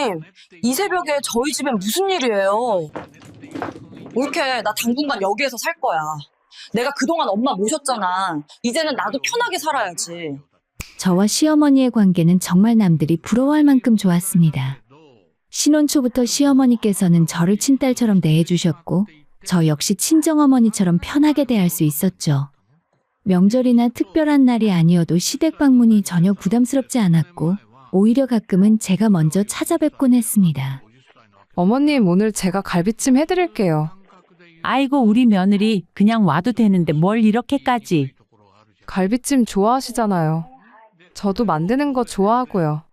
어머님, 이 새벽에 저희 집엔 무슨 일이에요? 올케, 나 당분간 여기에서 살 거야. 내가 그동안 엄마 모셨잖아. 이제는 나도 편하게 살아야지. 저와 시어머니의 관계는 정말 남들이 부러워할 만큼 좋았습니다. 신혼 초부터 시어머니께서는 저를 친딸처럼 대해주셨고 저 역시 친정어머니처럼 편하게 대할 수 있었죠. 명절이나 특별한 날이 아니어도 시댁 방문이 전혀 부담스럽지 않았고 오히려 가끔은 제가 먼저 찾아뵙곤 했습니다. 어머님, 오늘 제가 갈비찜 해드릴게요. 아이고 우리 며느리 그냥 와도 되는데 뭘 이렇게까지. 갈비찜 좋아하시잖아요. 저도 만드는 거 좋아하고요.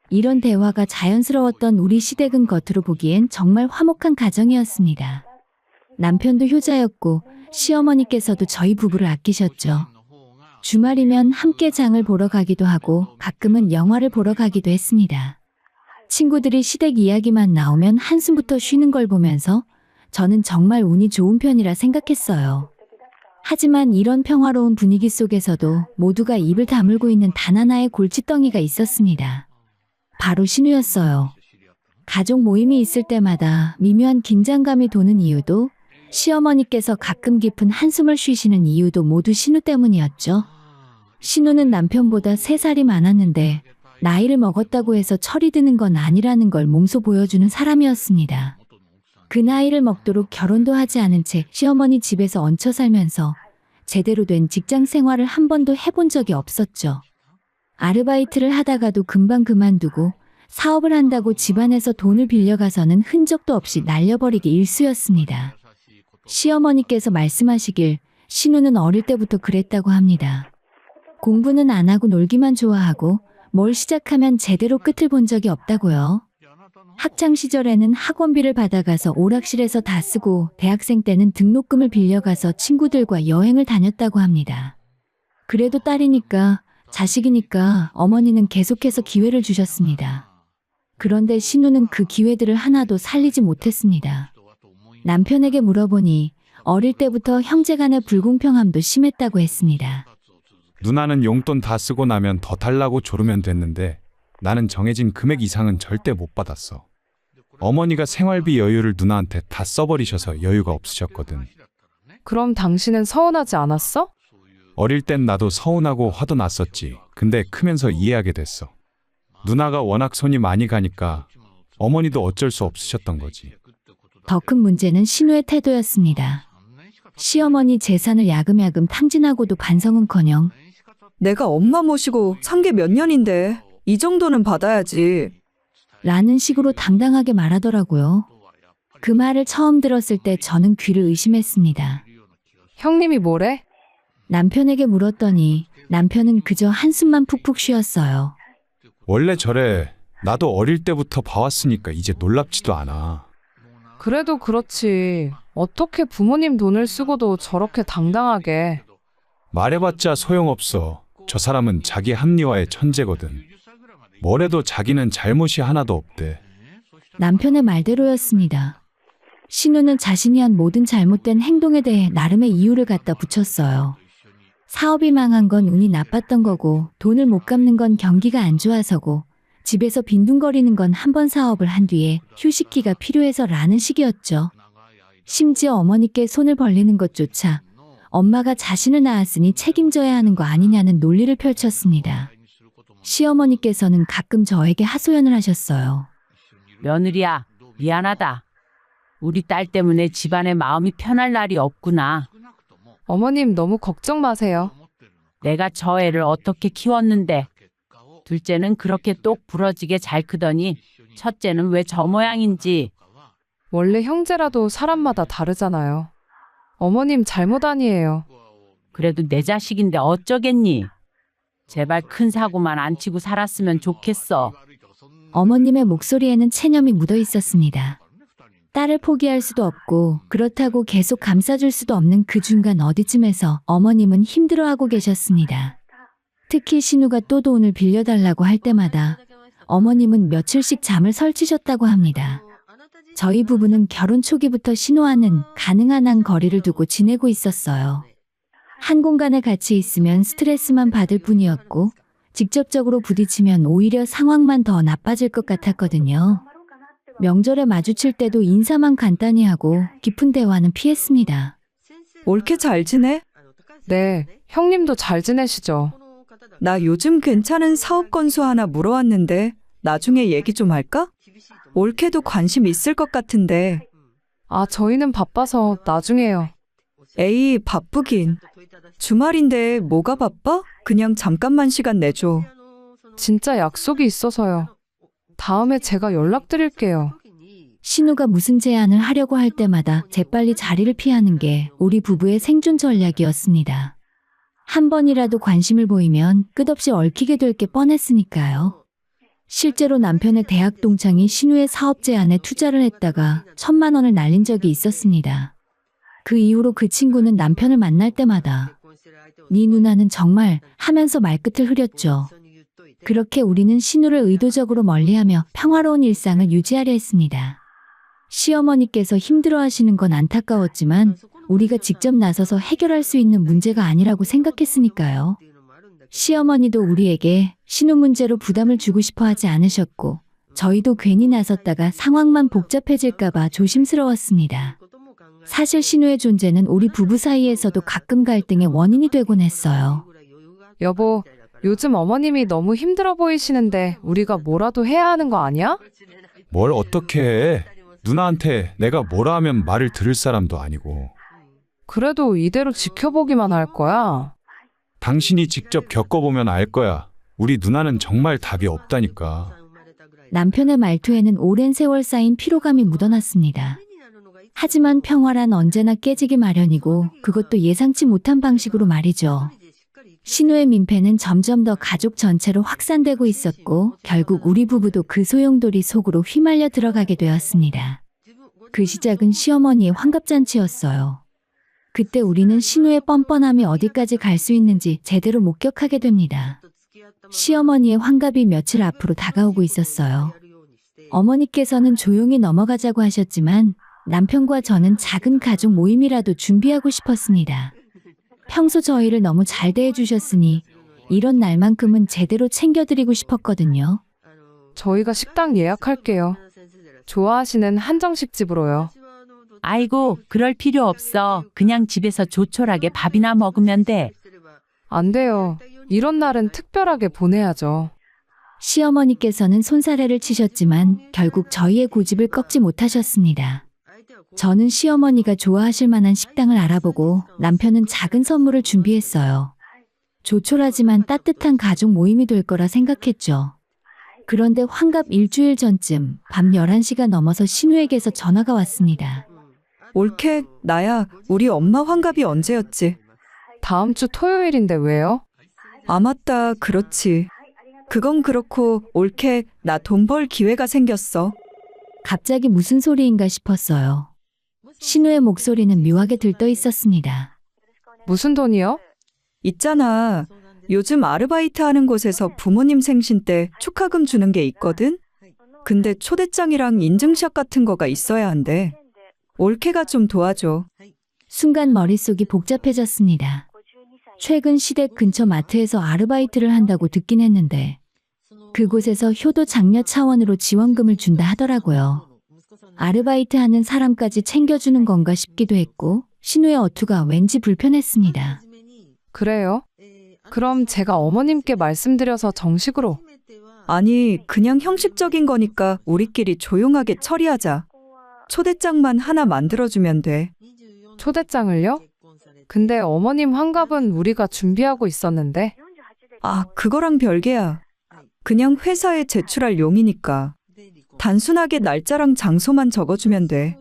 이런 대화가 자연스러웠던 우리 시댁은 겉으로 보기엔 정말 화목한 가정이었습니다. 남편도 효자였고 시어머니께서도 저희 부부를 아끼셨죠. 주말이면 함께 장을 보러 가기도 하고 가끔은 영화를 보러 가기도 했습니다. 친구들이 시댁 이야기만 나오면 한숨부터 쉬는 걸 보면서 저는 정말 운이 좋은 편이라 생각했어요. 하지만 이런 평화로운 분위기 속에서도 모두가 입을 다물고 있는 단 하나의 골칫덩이가 있었습니다. 바로 신우였어요. 가족 모임이 있을 때마다 미묘한 긴장감이 도는 이유도 시어머니께서 가끔 깊은 한숨을 쉬시는 이유도 모두 신우 때문이었죠. 신우는 남편보다 3살이 많았는데 나이를 먹었다고 해서 철이 드는 건 아니라는 걸 몸소 보여주는 사람이었습니다. 그 나이를 먹도록 결혼도 하지 않은 채 시어머니 집에서 얹혀 살면서 제대로 된 직장 생활을 한 번도 해본 적이 없었죠. 아르바이트를 하다가도 금방 그만두고 사업을 한다고 집안에서 돈을 빌려가서는 흔적도 없이 날려버리기 일쑤였습니다. 시어머니께서 말씀하시길 신우는 어릴 때부터 그랬다고 합니다. 공부는 안 하고 놀기만 좋아하고 뭘 시작하면 제대로 끝을 본 적이 없다고요. 학창 시절에는 학원비를 받아가서 오락실에서 다 쓰고 대학생 때는 등록금을 빌려가서 친구들과 여행을 다녔다고 합니다. 그래도 딸이니까 자식이니까 어머니는 계속해서 기회를 주셨습니다. 그런데 신우는 그 기회들을 하나도 살리지 못했습니다. 남편에게 물어보니 어릴 때부터 형제간의 불공평함도 심했다고 했습니다. 누나는 용돈 다 쓰고 나면 더 달라고 조르면 됐는데 나는 정해진 금액 이상은 절대 못 받았어. 어머니가 생활비 여유를 누나한테 다 써버리셔서 여유가 없으셨거든. 그럼 당신은 서운하지 않았어? 어릴 땐 나도 서운하고 화도 났었지. 근데 크면서 이해하게 됐어. 누나가 워낙 손이 많이 가니까 어머니도 어쩔 수 없으셨던 거지. 더 큰 문제는 신우의 태도였습니다. 시어머니 재산을 야금야금 탕진하고도 반성은커녕 내가 엄마 모시고 산 게 몇 년인데 이 정도는 받아야지. 라는 식으로 당당하게 말하더라고요. 그 말을 처음 들었을 때 저는 귀를 의심했습니다. 형님이 뭐래? 남편에게 물었더니 남편은 그저 한숨만 푹푹 쉬었어요. 원래 저래. 나도 어릴 때부터 봐왔으니까 이제 놀랍지도 않아. 그래도 그렇지. 어떻게 부모님 돈을 쓰고도 저렇게 당당하게. 말해봤자 소용없어. 저 사람은 자기 합리화의 천재거든. 뭐래도 자기는 잘못이 하나도 없대. 남편의 말대로였습니다. 신우는 자신이 한 모든 잘못된 행동에 대해 나름의 이유를 갖다 붙였어요. 사업이 망한 건 운이 나빴던 거고 돈을 못 갚는 건 경기가 안 좋아서고 집에서 빈둥거리는 건 한 번 사업을 한 뒤에 휴식기가 필요해서라는 식이었죠. 심지어 어머니께 손을 벌리는 것조차 엄마가 자신을 낳았으니 책임져야 하는 거 아니냐는 논리를 펼쳤습니다. 시어머니께서는 가끔 저에게 하소연을 하셨어요. 며느리야 미안하다. 우리 딸 때문에 집안의 마음이 편할 날이 없구나. 어머님 너무 걱정 마세요. 내가 저 애를 어떻게 키웠는데. 둘째는 그렇게 똑 부러지게 잘 크더니 첫째는 왜 저 모양인지. 원래 형제라도 사람마다 다르잖아요. 어머님 잘못 아니에요. 그래도 내 자식인데 어쩌겠니. 제발 큰 사고만 안 치고 살았으면 좋겠어. 어머님의 목소리에는 체념이 묻어 있었습니다. 딸을 포기할 수도 없고 그렇다고 계속 감싸줄 수도 없는 그 중간 어디쯤에서 어머님은 힘들어하고 계셨습니다. 특히 신우가 또 돈을 빌려달라고 할 때마다 어머님은 며칠씩 잠을 설치셨다고 합니다. 저희 부부는 결혼 초기부터 신우와는 가능한 한 거리를 두고 지내고 있었어요. 한 공간에 같이 있으면 스트레스만 받을 뿐이었고 직접적으로 부딪히면 오히려 상황만 더 나빠질 것 같았거든요. 명절에 마주칠 때도 인사만 간단히 하고 깊은 대화는 피했습니다. 올케 잘 지내? 네, 형님도 잘 지내시죠? 나 요즘 괜찮은 사업 건수 하나 물어왔는데 나중에 얘기 좀 할까? 올케도 관심 있을 것 같은데. 아, 저희는 바빠서 나중에요. 에이, 바쁘긴. 주말인데 뭐가 바빠? 그냥 잠깐만 시간 내줘. 진짜 약속이 있어서요. 다음에 제가 연락드릴게요. 신우가 무슨 제안을 하려고 할 때마다 재빨리 자리를 피하는 게 우리 부부의 생존 전략이었습니다. 한 번이라도 관심을 보이면 끝없이 얽히게 될 게 뻔했으니까요. 실제로 남편의 대학 동창이 신우의 사업 제안에 투자를 했다가 1,000만 원을 날린 적이 있었습니다. 그 이후로 그 친구는 남편을 만날 때마다 네 누나는 정말 하면서 말끝을 흐렸죠. 그렇게 우리는 신우를 의도적으로 멀리하며 평화로운 일상을 유지하려 했습니다. 시어머니께서 힘들어하시는 건 안타까웠지만 우리가 직접 나서서 해결할 수 있는 문제가 아니라고 생각했으니까요. 시어머니도 우리에게 신우 문제로 부담을 주고 싶어 하지 않으셨고 저희도 괜히 나섰다가 상황만 복잡해질까봐 조심스러웠습니다. 사실 신우의 존재는 우리 부부 사이에서도 가끔 갈등의 원인이 되곤 했어요. 여보, 요즘 어머님이 너무 힘들어 보이시는데 우리가 뭐라도 해야 하는 거 아니야? 뭘 어떻게 해? 누나한테 내가 뭐라 하면 말을 들을 사람도 아니고. 그래도 이대로 지켜보기만 할 거야. 당신이 직접 겪어보면 알 거야. 우리 누나는 정말 답이 없다니까. 남편의 말투에는 오랜 세월 쌓인 피로감이 묻어났습니다. 하지만 평화란 언제나 깨지기 마련이고 그것도 예상치 못한 방식으로 말이죠. 신우의 민폐는 점점 더 가족 전체로 확산되고 있었고 결국 우리 부부도 그 소용돌이 속으로 휘말려 들어가게 되었습니다. 그 시작은 시어머니의 환갑잔치였어요. 그때 우리는 신우의 뻔뻔함이 어디까지 갈 수 있는지 제대로 목격하게 됩니다. 시어머니의 환갑이 며칠 앞으로 다가오고 있었어요. 어머니께서는 조용히 넘어가자고 하셨지만 남편과 저는 작은 가족 모임이라도 준비하고 싶었습니다. 평소 저희를 너무 잘 대해주셨으니 이런 날만큼은 제대로 챙겨드리고 싶었거든요. 저희가 식당 예약할게요. 좋아하시는 한정식 집으로요. 아이고, 그럴 필요 없어. 그냥 집에서 조촐하게 밥이나 먹으면 돼. 안 돼요. 이런 날은 특별하게 보내야죠. 시어머니께서는 손사래를 치셨지만 결국 저희의 고집을 꺾지 못하셨습니다. 저는 시어머니가 좋아하실 만한 식당을 알아보고 남편은 작은 선물을 준비했어요. 조촐하지만 따뜻한 가족 모임이 될 거라 생각했죠. 그런데 환갑 일주일 전쯤 밤 11시가 넘어서 신우에게서 전화가 왔습니다. 올케, 나야. 우리 엄마 환갑이 언제였지? 다음 주 토요일인데 왜요? 아, 맞다. 그렇지. 그건 그렇고 올케, 나 돈 벌 기회가 생겼어. 갑자기 무슨 소리인가 싶었어요. 신우의 목소리는 묘하게 들떠 있었습니다. 무슨 돈이요? 있잖아. 요즘 아르바이트 하는 곳에서 부모님 생신 때 축하금 주는 게 있거든? 근데 초대장이랑 인증샷 같은 거가 있어야 한대. 올케가 좀 도와줘. 순간 머릿속이 복잡해졌습니다. 최근 시댁 근처 마트에서 아르바이트를 한다고 듣긴 했는데 그곳에서 효도 장려 차원으로 지원금을 준다 하더라고요. 아르바이트 하는 사람까지 챙겨주는 건가 싶기도 했고 신우의 어투가 왠지 불편했습니다. 그래요? 그럼 제가 어머님께 말씀드려서 정식으로. 아니, 그냥 형식적인 거니까 우리끼리 조용하게 처리하자. 초대장만 하나 만들어주면 돼. 초대장을요? 근데 어머님 환갑은 우리가 준비하고 있었는데. 아, 그거랑 별개야. 그냥 회사에 제출할 용이니까. 단순하게 날짜랑 장소만 적어주면 돼.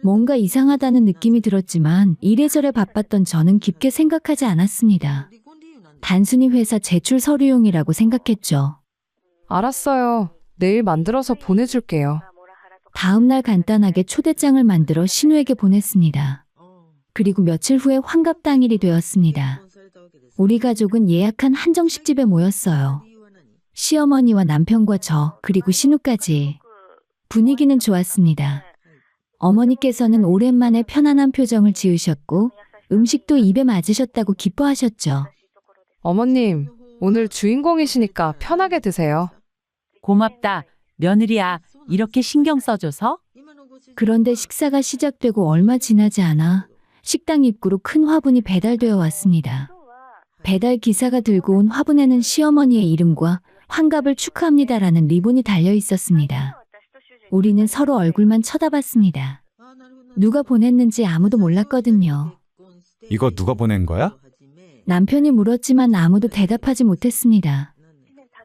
뭔가 이상하다는 느낌이 들었지만 이래저래 바빴던 저는 깊게 생각하지 않았습니다. 단순히 회사 제출 서류용이라고 생각했죠. 알았어요. 내일 만들어서 보내줄게요. 다음 날 간단하게 초대장을 만들어 신우에게 보냈습니다. 그리고 며칠 후에 환갑 당일이 되었습니다. 우리 가족은 예약한 한정식집에 모였어요. 시어머니와 남편과 저, 그리고 신우까지. 분위기는 좋았습니다. 어머니께서는 오랜만에 편안한 표정을 지으셨고 음식도 입에 맞으셨다고 기뻐하셨죠. 어머님, 오늘 주인공이시니까 편하게 드세요. 고맙다. 며느리야, 이렇게 신경 써줘서? 그런데 식사가 시작되고 얼마 지나지 않아 식당 입구로 큰 화분이 배달되어 왔습니다. 배달 기사가 들고 온 화분에는 시어머니의 이름과 환갑을 축하합니다라는 리본이 달려 있었습니다. 우리는 서로 얼굴만 쳐다봤습니다. 누가 보냈는지 아무도 몰랐거든요. 이거 누가 보낸 거야? 남편이 물었지만 아무도 대답하지 못했습니다.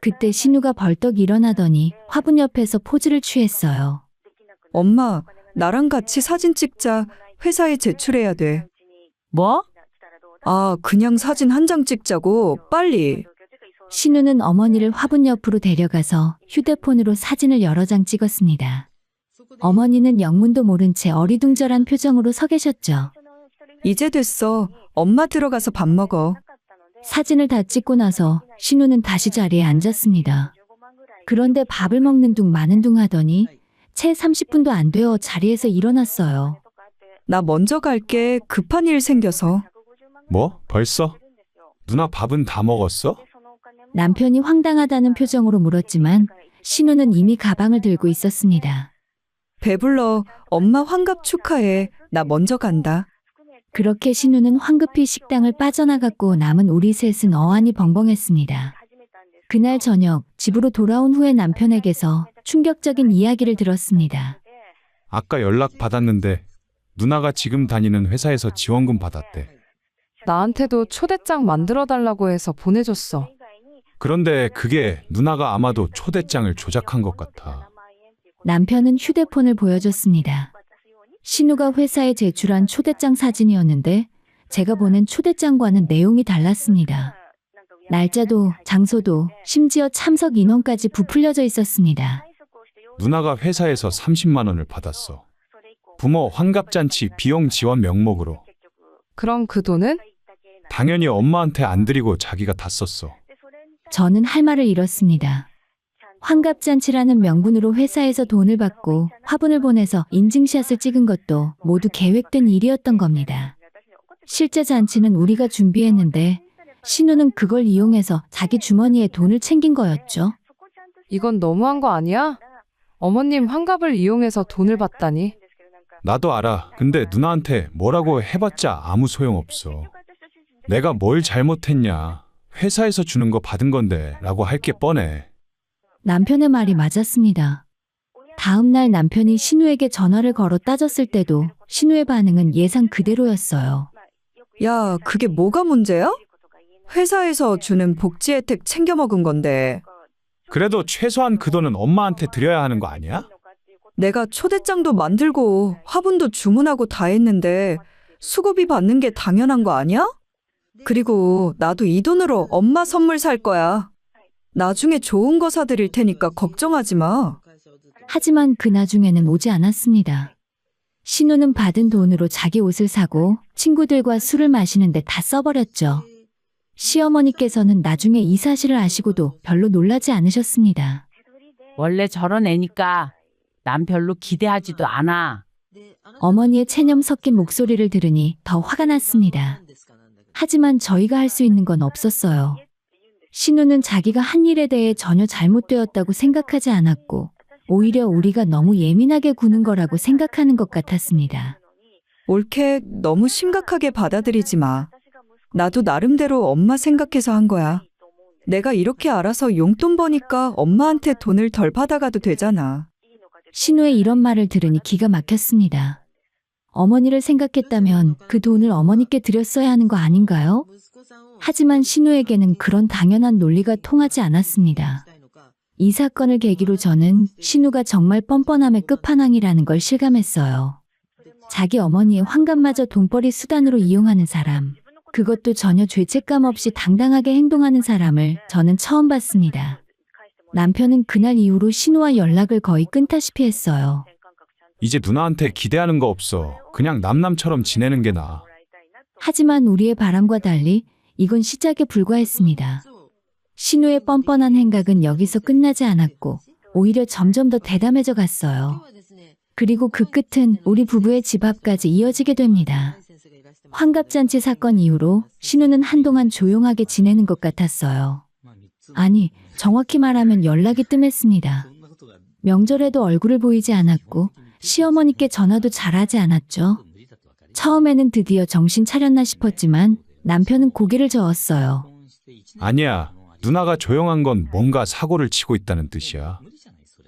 그때 신우가 벌떡 일어나더니 화분 옆에서 포즈를 취했어요. 엄마, 나랑 같이 사진 찍자. 회사에 제출해야 돼. 뭐? 아, 그냥 사진 한 장 찍자고. 빨리. 신우는 어머니를 화분 옆으로 데려가서 휴대폰으로 사진을 여러 장 찍었습니다. 어머니는 영문도 모른 채 어리둥절한 표정으로 서 계셨죠. 이제 됐어. 엄마 들어가서 밥 먹어. 사진을 다 찍고 나서 신우는 다시 자리에 앉았습니다. 그런데 밥을 먹는 둥 마는 둥 하더니 채 30분도 안 되어 자리에서 일어났어요. 나 먼저 갈게. 급한 일 생겨서. 뭐? 벌써? 누나 밥은 다 먹었어? 남편이 황당하다는 표정으로 물었지만 신우는 이미 가방을 들고 있었습니다. 배불러. 엄마 환갑 축하해. 나 먼저 간다. 그렇게 신우는 황급히 식당을 빠져나갔고 남은 우리 셋은 어안이 벙벙했습니다. 그날 저녁 집으로 돌아온 후에 남편에게서 충격적인 이야기를 들었습니다. 아까 연락 받았는데 누나가 지금 다니는 회사에서 지원금 받았대. 나한테도 초대장 만들어 달라고 해서 보내줬어. 그런데 그게 누나가 아마도 초대장을 조작한 것 같아. 남편은 휴대폰을 보여줬습니다. 신우가 회사에 제출한 초대장 사진이었는데 제가 보낸 초대장과는 내용이 달랐습니다. 날짜도 장소도 심지어 참석 인원까지 부풀려져 있었습니다. 누나가 회사에서 30만 원을 받았어. 부모 환갑잔치 비용 지원 명목으로. 그럼 그 돈은? 당연히 엄마한테 안 드리고 자기가 다 썼어. 저는 할 말을 잃었습니다. 환갑잔치라는 명분으로 회사에서 돈을 받고 화분을 보내서 인증샷을 찍은 것도 모두 계획된 일이었던 겁니다. 실제 잔치는 우리가 준비했는데 신우는 그걸 이용해서 자기 주머니에 돈을 챙긴 거였죠. 이건 너무한 거 아니야? 어머님 환갑을 이용해서 돈을 받다니. 나도 알아. 근데 누나한테 뭐라고 해봤자 아무 소용없어. 내가 뭘 잘못했냐. 회사에서 주는 거 받은 건데 라고 할 게 뻔해. 남편의 말이 맞았습니다. 다음 날 남편이 신우에게 전화를 걸어 따졌을 때도 신우의 반응은 예상 그대로였어요. 야, 그게 뭐가 문제야? 회사에서 주는 복지 혜택 챙겨 먹은 건데. 그래도 최소한 그 돈은 엄마한테 드려야 하는 거 아니야? 내가 초대장도 만들고 화분도 주문하고 다 했는데 수고비 받는 게 당연한 거 아니야? 그리고 나도 이 돈으로 엄마 선물 살 거야. 나중에 좋은 거 사드릴 테니까 걱정하지 마. 하지만 그 나중에는 오지 않았습니다. 신우는 받은 돈으로 자기 옷을 사고 친구들과 술을 마시는데 다 써버렸죠. 시어머니께서는 나중에 이 사실을 아시고도 별로 놀라지 않으셨습니다. 원래 저런 애니까 난 별로 기대하지도 않아. 어머니의 체념 섞인 목소리를 들으니 더 화가 났습니다. 하지만 저희가 할 수 있는 건 없었어요. 신우는 자기가 한 일에 대해 전혀 잘못되었다고 생각하지 않았고 오히려 우리가 너무 예민하게 구는 거라고 생각하는 것 같았습니다. 올케, 너무 심각하게 받아들이지 마. 나도 나름대로 엄마 생각해서 한 거야. 내가 이렇게 알아서 용돈 버니까 엄마한테 돈을 덜 받아가도 되잖아. 신우의 이런 말을 들으니 기가 막혔습니다. 어머니를 생각했다면 그 돈을 어머니께 드렸어야 하는 거 아닌가요? 하지만 신우에게는 그런 당연한 논리가 통하지 않았습니다. 이 사건을 계기로 저는 신우가 정말 뻔뻔함의 끝판왕이라는 걸 실감했어요. 자기 어머니의 환갑마저 돈벌이 수단으로 이용하는 사람, 그것도 전혀 죄책감 없이 당당하게 행동하는 사람을 저는 처음 봤습니다. 남편은 그날 이후로 신우와 연락을 거의 끊다시피 했어요. 이제 누나한테 기대하는 거 없어. 그냥 남남처럼 지내는 게 나아. 하지만 우리의 바람과 달리 이건 시작에 불과했습니다. 신우의 뻔뻔한 행각은 여기서 끝나지 않았고 오히려 점점 더 대담해져 갔어요. 그리고 그 끝은 우리 부부의 집 앞까지 이어지게 됩니다. 환갑잔치 사건 이후로 신우는 한동안 조용하게 지내는 것 같았어요. 아니, 정확히 말하면 연락이 뜸했습니다. 명절에도 얼굴을 보이지 않았고 시어머니께 전화도 잘하지 않았죠. 처음에는 드디어 정신 차렸나 싶었지만 남편은 고개를 저었어요. 아니야. 누나가 조용한 건 뭔가 사고를 치고 있다는 뜻이야.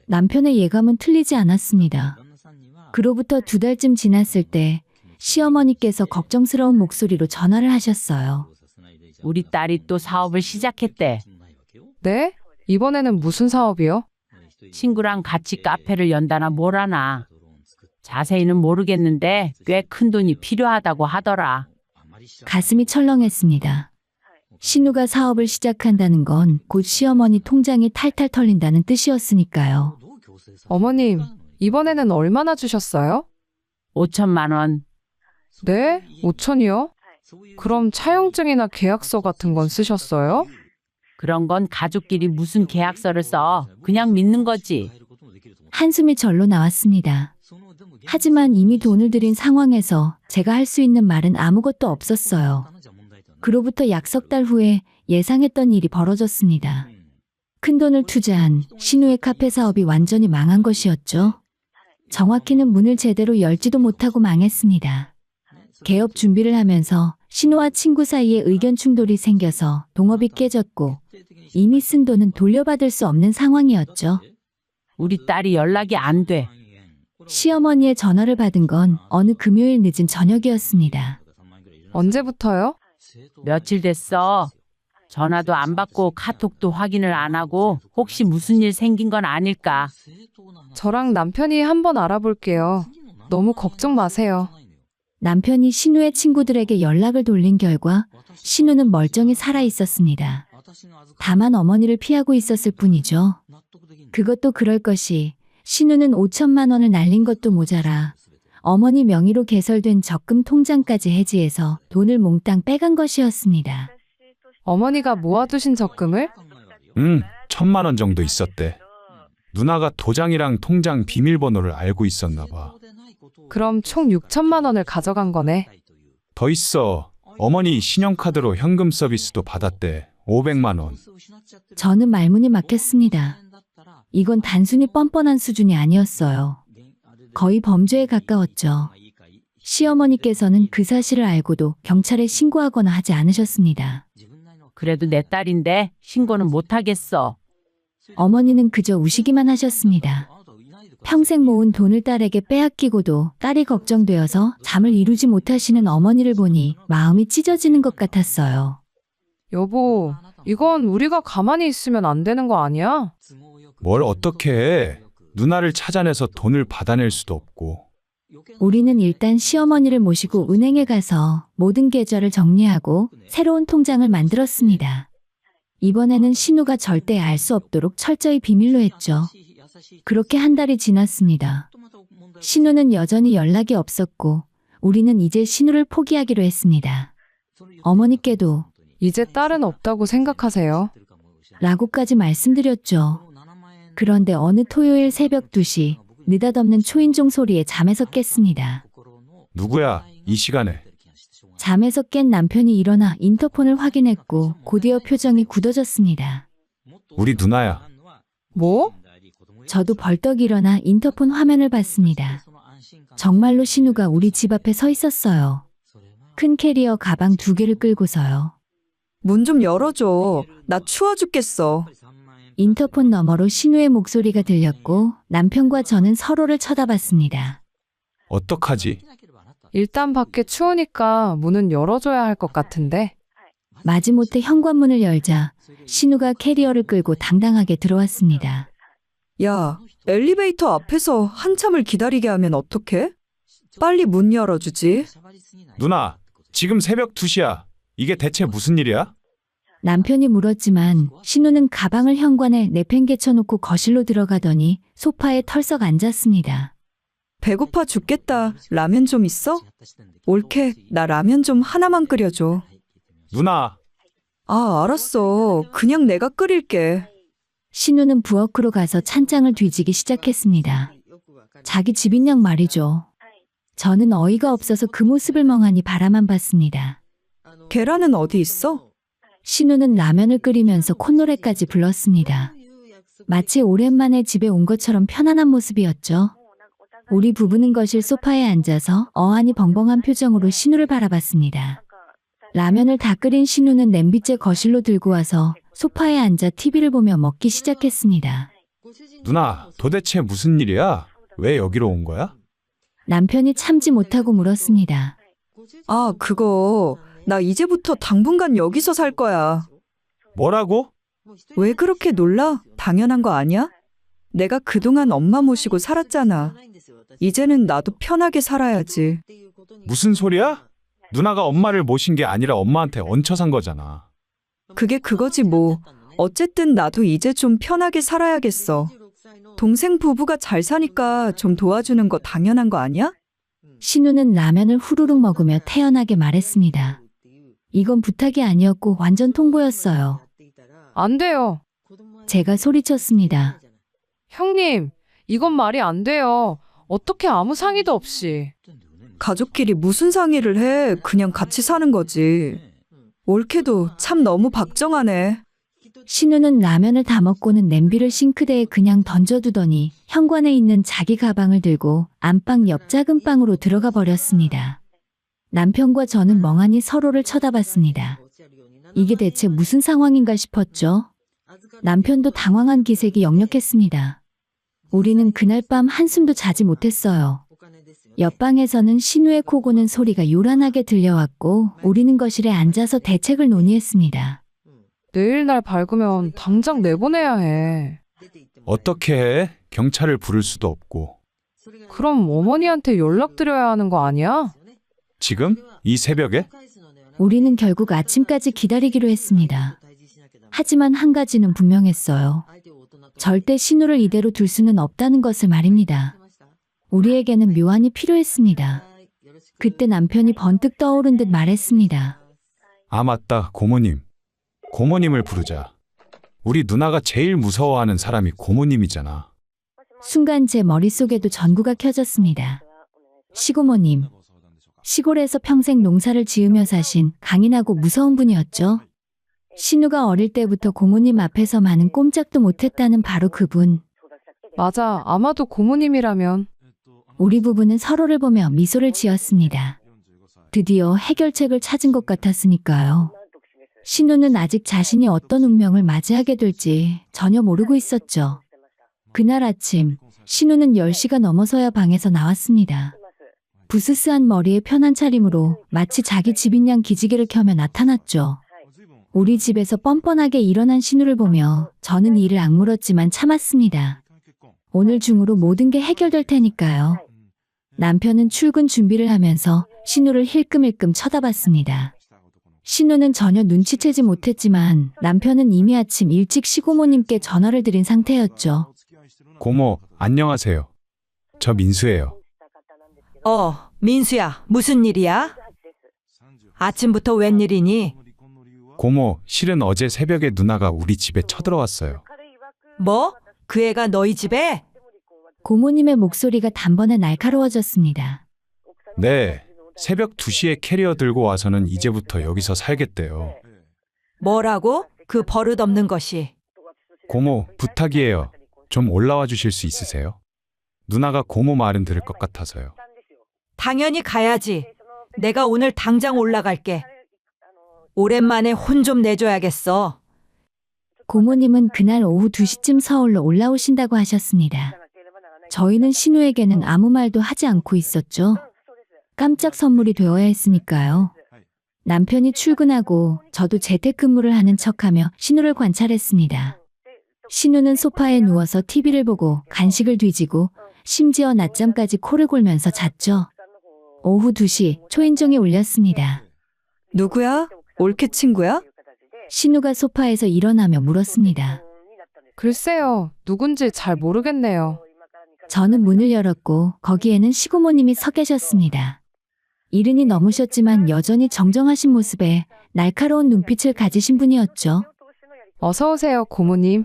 남편의 예감은 틀리지 않았습니다. 그로부터 2달쯤 지났을 때 시어머니께서 걱정스러운 목소리로 전화를 하셨어요. 우리 딸이 또 사업을 시작했대. 네? 이번에는 무슨 사업이요? 친구랑 같이 카페를 연다나 뭐라나. 자세히는 모르겠는데 꽤 큰 돈이 필요하다고 하더라. 가슴이 철렁했습니다. 신우가 사업을 시작한다는 건 곧 시어머니 통장이 탈탈 털린다는 뜻이었으니까요. 어머님, 이번에는 얼마나 주셨어요? 5천만 원. 네? 5천이요? 그럼 차용증이나 계약서 같은 건 쓰셨어요? 그런 건 가족끼리 무슨 계약서를 써. 그냥 믿는 거지. 한숨이 절로 나왔습니다. 하지만 이미 돈을 들인 상황에서 제가 할 수 있는 말은 아무것도 없었어요. 그로부터 약 석 달 후에 예상했던 일이 벌어졌습니다. 큰돈을 투자한 신우의 카페 사업이 완전히 망한 것이었죠. 정확히는 문을 제대로 열지도 못하고 망했습니다. 개업 준비를 하면서 신우와 친구 사이에 의견 충돌이 생겨서 동업이 깨졌고 이미 쓴 돈은 돌려받을 수 없는 상황이었죠. 우리 딸이 연락이 안 돼. 시어머니의 전화를 받은 건 어느 금요일 늦은 저녁이었습니다. 언제부터요? 며칠 됐어. 전화도 안 받고 카톡도 확인을 안 하고 혹시 무슨 일 생긴 건 아닐까. 저랑 남편이 한번 알아볼게요. 너무 걱정 마세요. 남편이 신우의 친구들에게 연락을 돌린 결과 신우는 멀쩡히 살아 있었습니다. 다만 어머니를 피하고 있었을 뿐이죠. 그것도 그럴 것이 신우는 5천만 원을 날린 것도 모자라 어머니 명의로 개설된 적금 통장까지 해지해서 돈을 몽땅 빼간 것이었습니다. 어머니가 모아두신 적금을? 1,000만 원 정도 있었대. 누나가 도장이랑 통장 비밀번호를 알고 있었나 봐. 그럼 총 6천만 원을 가져간 거네. 더 있어. 어머니 신용카드로 현금 서비스도 받았대. 500만 원. 저는 말문이 막혔습니다. 이건 단순히 뻔뻔한 수준이 아니었어요. 거의 범죄에 가까웠죠. 시어머니께서는 그 사실을 알고도 경찰에 신고하거나 하지 않으셨습니다. 그래도 내 딸인데 신고는 못 하겠어. 어머니는 그저 우시기만 하셨습니다. 평생 모은 돈을 딸에게 빼앗기고도 딸이 걱정되어서 잠을 이루지 못하시는 어머니를 보니 마음이 찢어지는 것 같았어요. 여보, 이건 우리가 가만히 있으면 안 되는 거 아니야? 뭘 어떻게 해. 누나를 찾아내서 돈을 받아낼 수도 없고. 우리는 일단 시어머니를 모시고 은행에 가서 모든 계좌를 정리하고 새로운 통장을 만들었습니다. 이번에는 신우가 절대 알 수 없도록 철저히 비밀로 했죠. 그렇게 한 달이 지났습니다. 신우는 여전히 연락이 없었고 우리는 이제 신우를 포기하기로 했습니다. 어머니께도 이제 딸은 없다고 생각하세요. 라고까지 말씀드렸죠. 그런데 어느 토요일 새벽 2시 느닷없는 초인종 소리에 잠에서 깼습니다. 누구야? 이 시간에. 잠에서 깬 남편이 일어나 인터폰을 확인했고 곧이어 표정이 굳어졌습니다. 우리 누나야. 뭐? 저도 벌떡 일어나 인터폰 화면을 봤습니다. 정말로 신우가 우리 집 앞에 서 있었어요. 큰 캐리어 가방 2개를 끌고서요. 문 좀 열어줘. 나 추워 죽겠어. 인터폰 너머로 신우의 목소리가 들렸고 남편과 저는 서로를 쳐다봤습니다. 어떡하지? 일단 밖에 추우니까 문은 열어줘야 할 것 같은데. 마지못해 현관문을 열자 신우가 캐리어를 끌고 당당하게 들어왔습니다. 야, 엘리베이터 앞에서 한참을 기다리게 하면 어떡해? 빨리 문 열어주지. 누나, 지금 새벽 2시야. 이게 대체 무슨 일이야? 남편이 물었지만 신우는 가방을 현관에 내팽개쳐놓고 거실로 들어가더니 소파에 털썩 앉았습니다. 배고파 죽겠다. 라면 좀 있어? 올케, 나 라면 좀 하나만 끓여줘. 누나, 아, 알았어. 그냥 내가 끓일게. 신우는 부엌으로 가서 찬장을 뒤지기 시작했습니다. 자기 집인 양 말이죠. 저는 어이가 없어서 그 모습을 멍하니 바라만 봤습니다. 계란은 어디 있어? 신우는 라면을 끓이면서 콧노래까지 불렀습니다. 마치 오랜만에 집에 온 것처럼 편안한 모습이었죠. 우리 부부는 거실 소파에 앉아서 어안이 벙벙한 표정으로 신우를 바라봤습니다. 라면을 다 끓인 신우는 냄비째 거실로 들고 와서 소파에 앉아 TV를 보며 먹기 시작했습니다. 누나, 도대체 무슨 일이야? 왜 여기로 온 거야? 남편이 참지 못하고 물었습니다. 아, 그거 나 이제부터 당분간 여기서 살 거야. 뭐라고? 왜 그렇게 놀라? 당연한 거 아니야? 내가 그동안 엄마 모시고 살았잖아. 이제는 나도 편하게 살아야지. 무슨 소리야? 누나가 엄마를 모신 게 아니라 엄마한테 얹혀 산 거잖아. 그게 그거지 뭐. 어쨌든 나도 이제 좀 편하게 살아야겠어. 동생 부부가 잘 사니까 좀 도와주는 거 당연한 거 아니야? 신우는 라면을 후루룩 먹으며 태연하게 말했습니다. 이건 부탁이 아니었고 완전 통보였어요. 안 돼요. 제가 소리쳤습니다. 형님, 이건 말이 안 돼요. 어떻게 아무 상의도 없이. 가족끼리 무슨 상의를 해. 그냥 같이 사는 거지. 올케도 참 너무 박정하네. 신우는 라면을 다 먹고는 냄비를 싱크대에 그냥 던져두더니 현관에 있는 자기 가방을 들고 안방 옆 작은 방으로 들어가 버렸습니다. 남편과 저는 멍하니 서로를 쳐다봤습니다. 이게 대체 무슨 상황인가 싶었죠. 남편도 당황한 기색이 역력했습니다. 우리는 그날 밤 한숨도 자지 못했어요. 옆방에서는 신우의 코 고는 소리가 요란하게 들려왔고 우리는 거실에 앉아서 대책을 논의했습니다. 내일 날 밝으면 당장 내보내야 해. 어떻게 해? 경찰을 부를 수도 없고. 그럼 어머니한테 연락드려야 하는 거 아니야? 지금? 이 새벽에? 우리는 결국 아침까지 기다리기로 했습니다. 하지만 한 가지는 분명했어요. 절대 신우를 이대로 둘 수는 없다는 것을 말입니다. 우리에게는 묘안이 필요했습니다. 그때 남편이 번뜩 떠오른 듯 말했습니다. 아, 맞다. 고모님. 고모님을 부르자. 우리 누나가 제일 무서워하는 사람이 고모님이잖아. 순간 제 머릿속에도 전구가 켜졌습니다. 시고모님. 시골에서 평생 농사를 지으며 사신 강인하고 무서운 분이었죠. 신우가 어릴 때부터 고모님 앞에서만은 꼼짝도 못했다는 바로 그분. 맞아, 아마도 고모님이라면. 우리 부부는 서로를 보며 미소를 지었습니다. 드디어 해결책을 찾은 것 같았으니까요. 신우는 아직 자신이 어떤 운명을 맞이하게 될지 전혀 모르고 있었죠. 그날 아침, 신우는 10시가 넘어서야 방에서 나왔습니다. 부스스한 머리에 편한 차림으로 마치 자기 집인 양 기지개를 켜며 나타났죠. 우리 집에서 뻔뻔하게 일어난 신우를 보며 저는 이를 악물었지만 참았습니다. 오늘 중으로 모든 게 해결될 테니까요. 남편은 출근 준비를 하면서 신우를 힐끔힐끔 쳐다봤습니다. 신우는 전혀 눈치채지 못했지만 남편은 이미 아침 일찍 시고모님께 전화를 드린 상태였죠. 고모, 안녕하세요. 저 민수예요. 민수야, 무슨 일이야? 아침부터 웬일이니? 고모, 실은 어제 새벽에 누나가 우리 집에 쳐들어왔어요. 뭐? 그 애가 너희 집에? 고모님의 목소리가 단번에 날카로워졌습니다. 네, 새벽 2시에 캐리어 들고 와서는 이제부터 여기서 살겠대요. 뭐라고? 그 버릇없는 것이. 고모, 부탁이에요. 좀 올라와 주실 수 있으세요? 누나가 고모 말은 들을 것 같아서요. 당연히 가야지. 내가 오늘 당장 올라갈게. 오랜만에 혼 좀 내줘야겠어. 고모님은 그날 오후 2시쯤 서울로 올라오신다고 하셨습니다. 저희는 신우에게는 아무 말도 하지 않고 있었죠. 깜짝 선물이 되어야 했으니까요. 남편이 출근하고 저도 재택근무를 하는 척하며 신우를 관찰했습니다. 신우는 소파에 누워서 TV를 보고 간식을 뒤지고 심지어 낮잠까지 코를 골면서 잤죠. 오후 2시 초인종이 울렸습니다. 누구야? 올케 친구야? 신우가 소파에서 일어나며 물었습니다. 글쎄요, 누군지 잘 모르겠네요. 저는 문을 열었고 거기에는 시고모님이 서 계셨습니다. 이른이 넘으셨지만 여전히 정정하신 모습에 날카로운 눈빛을 가지신 분이었죠. 어서 오세요, 고모님.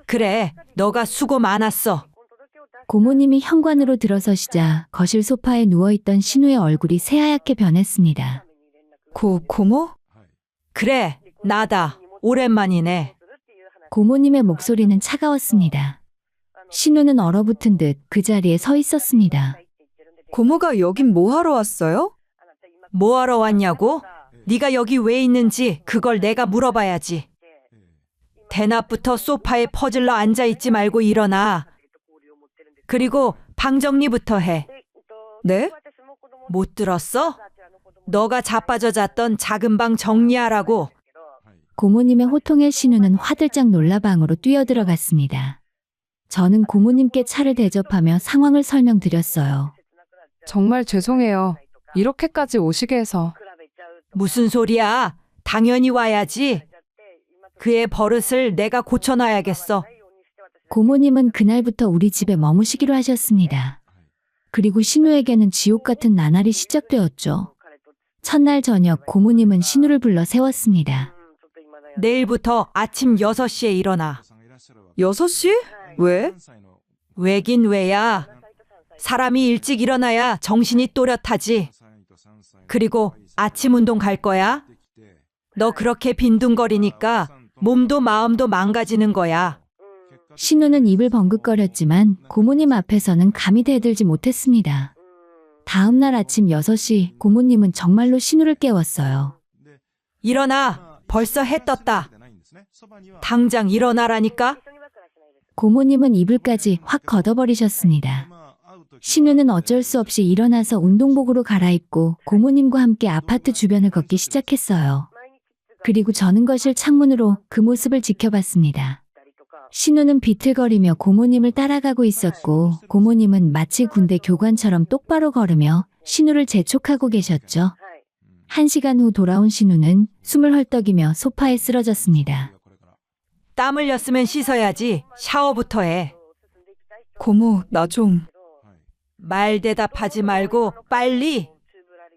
그래, 너가 수고 많았어. 고모님이 현관으로 들어서시자 거실 소파에 누워있던 신우의 얼굴이 새하얗게 변했습니다. 고모? 그래, 나다. 오랜만이네. 고모님의 목소리는 차가웠습니다. 신우는 얼어붙은 듯 그 자리에 서 있었습니다. 고모가 여긴 뭐 하러 왔어요? 뭐 하러 왔냐고? 네가 여기 왜 있는지 그걸 내가 물어봐야지. 대낮부터 소파에 퍼질러 앉아있지 말고 일어나. 그리고 방 정리부터 해. 네? 못 들었어? 너가 자빠져 잤던 작은 방 정리하라고. 고모님의 호통에 신우는 화들짝 놀라 방으로 뛰어들어갔습니다. 저는 고모님께 차를 대접하며 상황을 설명드렸어요. 정말 죄송해요. 이렇게까지 오시게 해서. 무슨 소리야? 당연히 와야지. 그의 버릇을 내가 고쳐놔야겠어. 고모님은 그날부터 우리 집에 머무시기로 하셨습니다. 그리고 신우에게는 지옥 같은 나날이 시작되었죠. 첫날 저녁 고모님은 신우를 불러 세웠습니다. 내일부터 아침 6시에 일어나. 6시? 왜? 왜긴 왜야. 사람이 일찍 일어나야 정신이 또렷하지. 그리고 아침 운동 갈 거야? 너 그렇게 빈둥거리니까 몸도 마음도 망가지는 거야. 신우는 입을 번긋거렸지만 고모님 앞에서는 감히 대들지 못했습니다. 다음 날 아침 6시 고모님은 정말로 신우를 깨웠어요. 일어나. 벌써 해 떴다. 당장 일어나라니까. 고모님은 이불까지 확 걷어버리셨습니다. 신우는 어쩔 수 없이 일어나서 운동복으로 갈아입고 고모님과 함께 아파트 주변을 걷기 시작했어요. 그리고 저는 거실 창문으로 그 모습을 지켜봤습니다. 신우는 비틀거리며 고모님을 따라가고 있었고 고모님은 마치 군대 교관처럼 똑바로 걸으며 신우를 재촉하고 계셨죠. 1시간 후 돌아온 신우는 숨을 헐떡이며 소파에 쓰러졌습니다. 땀 흘렸으면 씻어야지. 샤워부터 해. 고모, 나 좀. 말 대답하지 말고 빨리.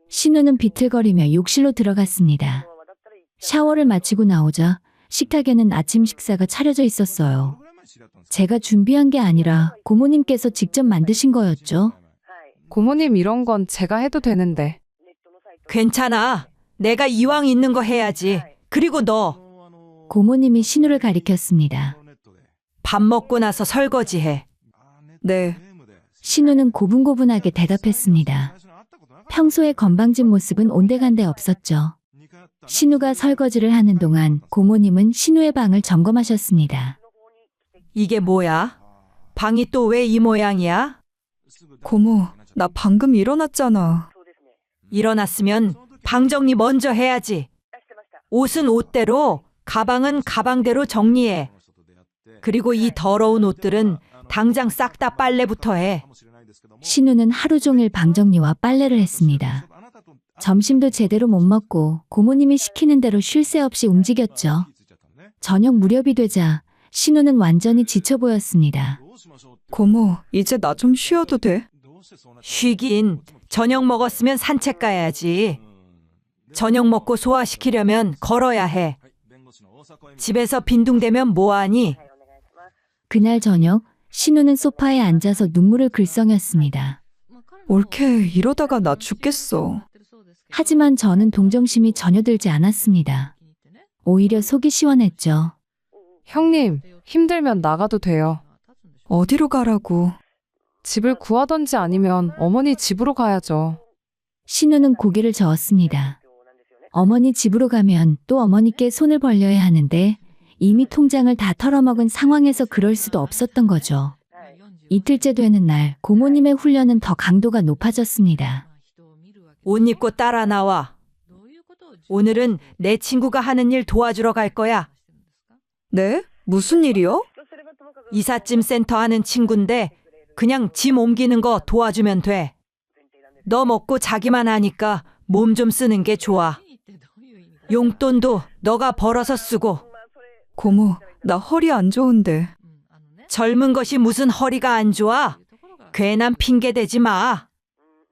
신우는 비틀거리며 욕실로 들어갔습니다. 샤워를 마치고 나오자 식탁에는 아침 식사가 차려져 있었어요. 제가 준비한 게 아니라 고모님께서 직접 만드신 거였죠. 고모님 이런 건 제가 해도 되는데. 괜찮아. 내가 이왕 있는 거 해야지. 그리고 너 고모님이 신우를 가리켰습니다. 밥 먹고 나서 설거지해. 네. 신우는 고분고분하게 대답했습니다. 평소의 건방진 모습은 온데간데 없었죠. 신우가 설거지를 하는 동안 고모님은 신우의 방을 점검하셨습니다. 이게 뭐야? 방이 또 왜 이 모양이야? 고모, 나 방금 일어났잖아. 일어났으면 방 정리 먼저 해야지. 옷은 옷대로, 가방은 가방대로 정리해. 그리고 이 더러운 옷들은 당장 싹 다 빨래부터 해. 신우는 하루 종일 방 정리와 빨래를 했습니다. 점심도 제대로 못 먹고 고모님이 시키는 대로 쉴 새 없이 움직였죠. 저녁 무렵이 되자 신우는 완전히 지쳐 보였습니다. 고모, 이제 나 좀 쉬어도 돼? 쉬긴. 저녁 먹었으면 산책 가야지. 저녁 먹고 소화시키려면 걸어야 해. 집에서 빈둥대면 뭐하니? 그날 저녁 신우는 소파에 앉아서 눈물을 글썽였습니다. 올케, 이러다가 나 죽겠어. 하지만 저는 동정심이 전혀 들지 않았습니다. 오히려 속이 시원했죠. 형님, 힘들면 나가도 돼요. 어디로 가라고? 집을 구하던지 아니면 어머니 집으로 가야죠. 신우는 고개를 저었습니다. 어머니 집으로 가면 또 어머니께 손을 벌려야 하는데 이미 통장을 다 털어먹은 상황에서 그럴 수도 없었던 거죠. 이틀째 되는 날 고모님의 훈련은 더 강도가 높아졌습니다. 옷 입고 따라 나와. 오늘은 내 친구가 하는 일 도와주러 갈 거야. 네? 무슨 일이요? 이삿짐 센터 하는 친구인데 그냥 짐 옮기는 거 도와주면 돼. 너 먹고 자기만 하니까 몸 좀 쓰는 게 좋아. 용돈도 너가 벌어서 쓰고. 고모, 나 허리 안 좋은데. 젊은 것이 무슨 허리가 안 좋아? 괜한 핑계 대지 마.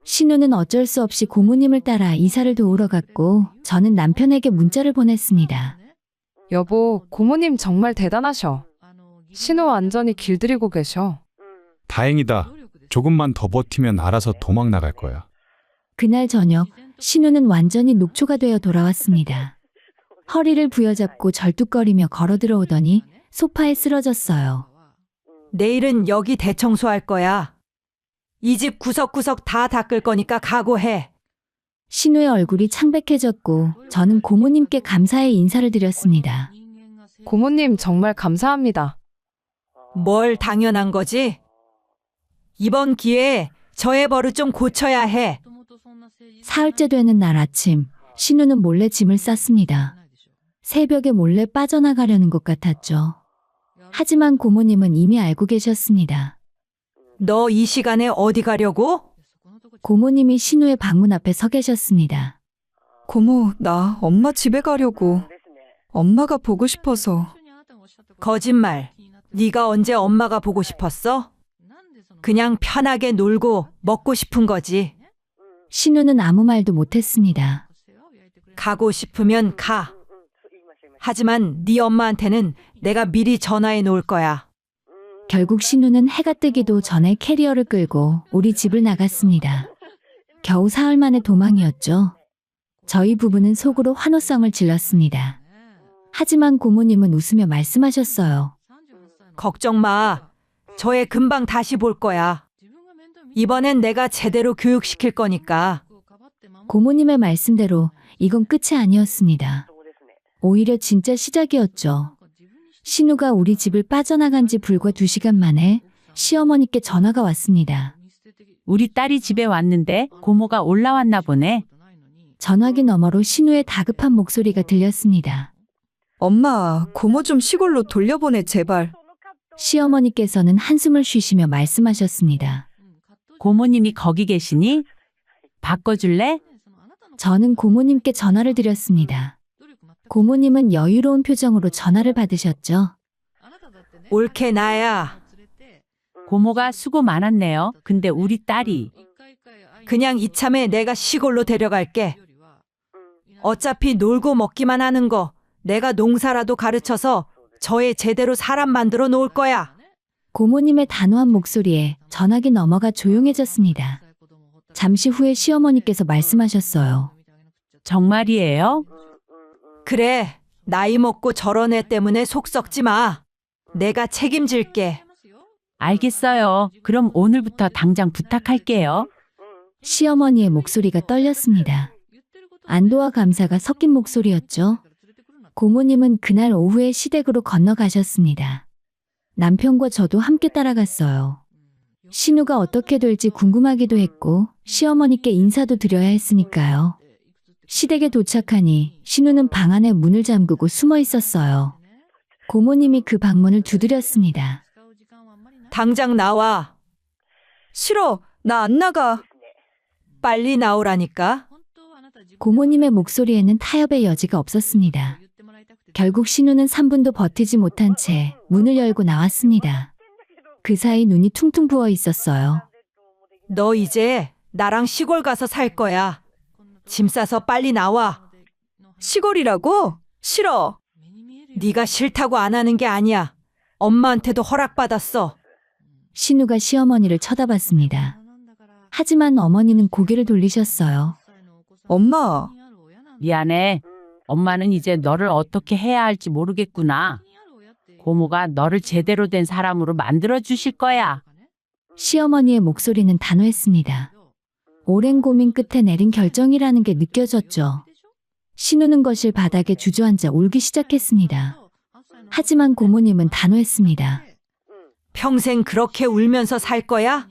신우는 어쩔 수 없이 고모님을 따라 이사를 도우러 갔고 저는 남편에게 문자를 보냈습니다. 여보, 고모님 정말 대단하셔. 신우 완전히 길들이고 계셔. 다행이다. 조금만 더 버티면 알아서 도망 나갈 거야. 그날 저녁 신우는 완전히 녹초가 되어 돌아왔습니다. 허리를 부여잡고 절뚝거리며 걸어 들어오더니 소파에 쓰러졌어요. 내일은 여기 대청소할 거야. 이 집 구석구석 다 닦을 거니까 각오해. 신우의 얼굴이 창백해졌고 저는 고모님께 감사의 인사를 드렸습니다. 고모님 정말 감사합니다. 뭘 당연한 거지? 이번 기회에 저의 버릇 좀 고쳐야 해. 사흘째 되는 날 아침, 신우는 몰래 짐을 쌌습니다. 새벽에 몰래 빠져나가려는 것 같았죠. 하지만 고모님은 이미 알고 계셨습니다. 너 이 시간에 어디 가려고? 고모님이 신우의 방문 앞에 서 계셨습니다. 고모, 나 엄마 집에 가려고. 엄마가 보고 싶어서. 거짓말. 네가 언제 엄마가 보고 싶었어? 그냥 편하게 놀고 먹고 싶은 거지. 신우는 아무 말도 못했습니다. 가고 싶으면 가. 하지만 네 엄마한테는 내가 미리 전화해 놓을 거야. 결국 신우는 해가 뜨기도 전에 캐리어를 끌고 우리 집을 나갔습니다. 겨우 사흘 만의 도망이었죠. 저희 부부는 속으로 환호성을 질렀습니다. 하지만 고모님은 웃으며 말씀하셨어요. 걱정 마. 저 애 금방 다시 볼 거야. 이번엔 내가 제대로 교육시킬 거니까. 고모님의 말씀대로 이건 끝이 아니었습니다. 오히려 진짜 시작이었죠. 신우가 우리 집을 빠져나간 지 불과 2시간 만에 시어머니께 전화가 왔습니다. 우리 딸이 집에 왔는데 고모가 올라왔나 보네. 전화기 너머로 신우의 다급한 목소리가 들렸습니다. 엄마, 고모 좀 시골로 돌려보내, 제발. 시어머니께서는 한숨을 쉬시며 말씀하셨습니다. 고모님이 거기 계시니? 바꿔줄래? 저는 고모님께 전화를 드렸습니다. 고모님은 여유로운 표정으로 전화를 받으셨죠. 옳게 나야. 고모가 수고 많았네요. 근데 우리 딸이 그냥 이참에 내가 시골로 데려갈게. 어차피 놀고 먹기만 하는 거 내가 농사라도 가르쳐서 저애 제대로 사람 만들어 놓을 거야. 고모님의 단호한 목소리에 전화기 너머가 조용해졌습니다. 잠시 후에 시어머니께서 말씀하셨어요. 정말이에요? 그래, 나이 먹고 저런 애 때문에 속 썩지 마. 내가 책임질게. 알겠어요. 그럼 오늘부터 당장 부탁할게요. 시어머니의 목소리가 떨렸습니다. 안도와 감사가 섞인 목소리였죠. 고모님은 그날 오후에 시댁으로 건너가셨습니다. 남편과 저도 함께 따라갔어요. 신우가 어떻게 될지 궁금하기도 했고 시어머니께 인사도 드려야 했으니까요. 시댁에 도착하니 신우는 방 안에 문을 잠그고 숨어 있었어요. 고모님이 그 방문을 두드렸습니다. 당장 나와. 싫어, 나 안 나가. 빨리 나오라니까. 고모님의 목소리에는 타협의 여지가 없었습니다. 결국 신우는 3분도 버티지 못한 채 문을 열고 나왔습니다. 그 사이 눈이 퉁퉁 부어 있었어요. 너 이제 나랑 시골 가서 살 거야. 짐 싸서 빨리 나와. 시골이라고? 싫어. 네가 싫다고 안 하는 게 아니야. 엄마한테도 허락받았어. 신우가 시어머니를 쳐다봤습니다. 하지만 어머니는 고개를 돌리셨어요. 엄마, 미안해. 엄마는 이제 너를 어떻게 해야 할지 모르겠구나. 고모가 너를 제대로 된 사람으로 만들어 주실 거야. 시어머니의 목소리는 단호했습니다. 오랜 고민 끝에 내린 결정이라는 게 느껴졌죠. 신우는 거실 바닥에 주저앉아 울기 시작했습니다. 하지만 고모님은 단호했습니다. 평생 그렇게 울면서 살 거야?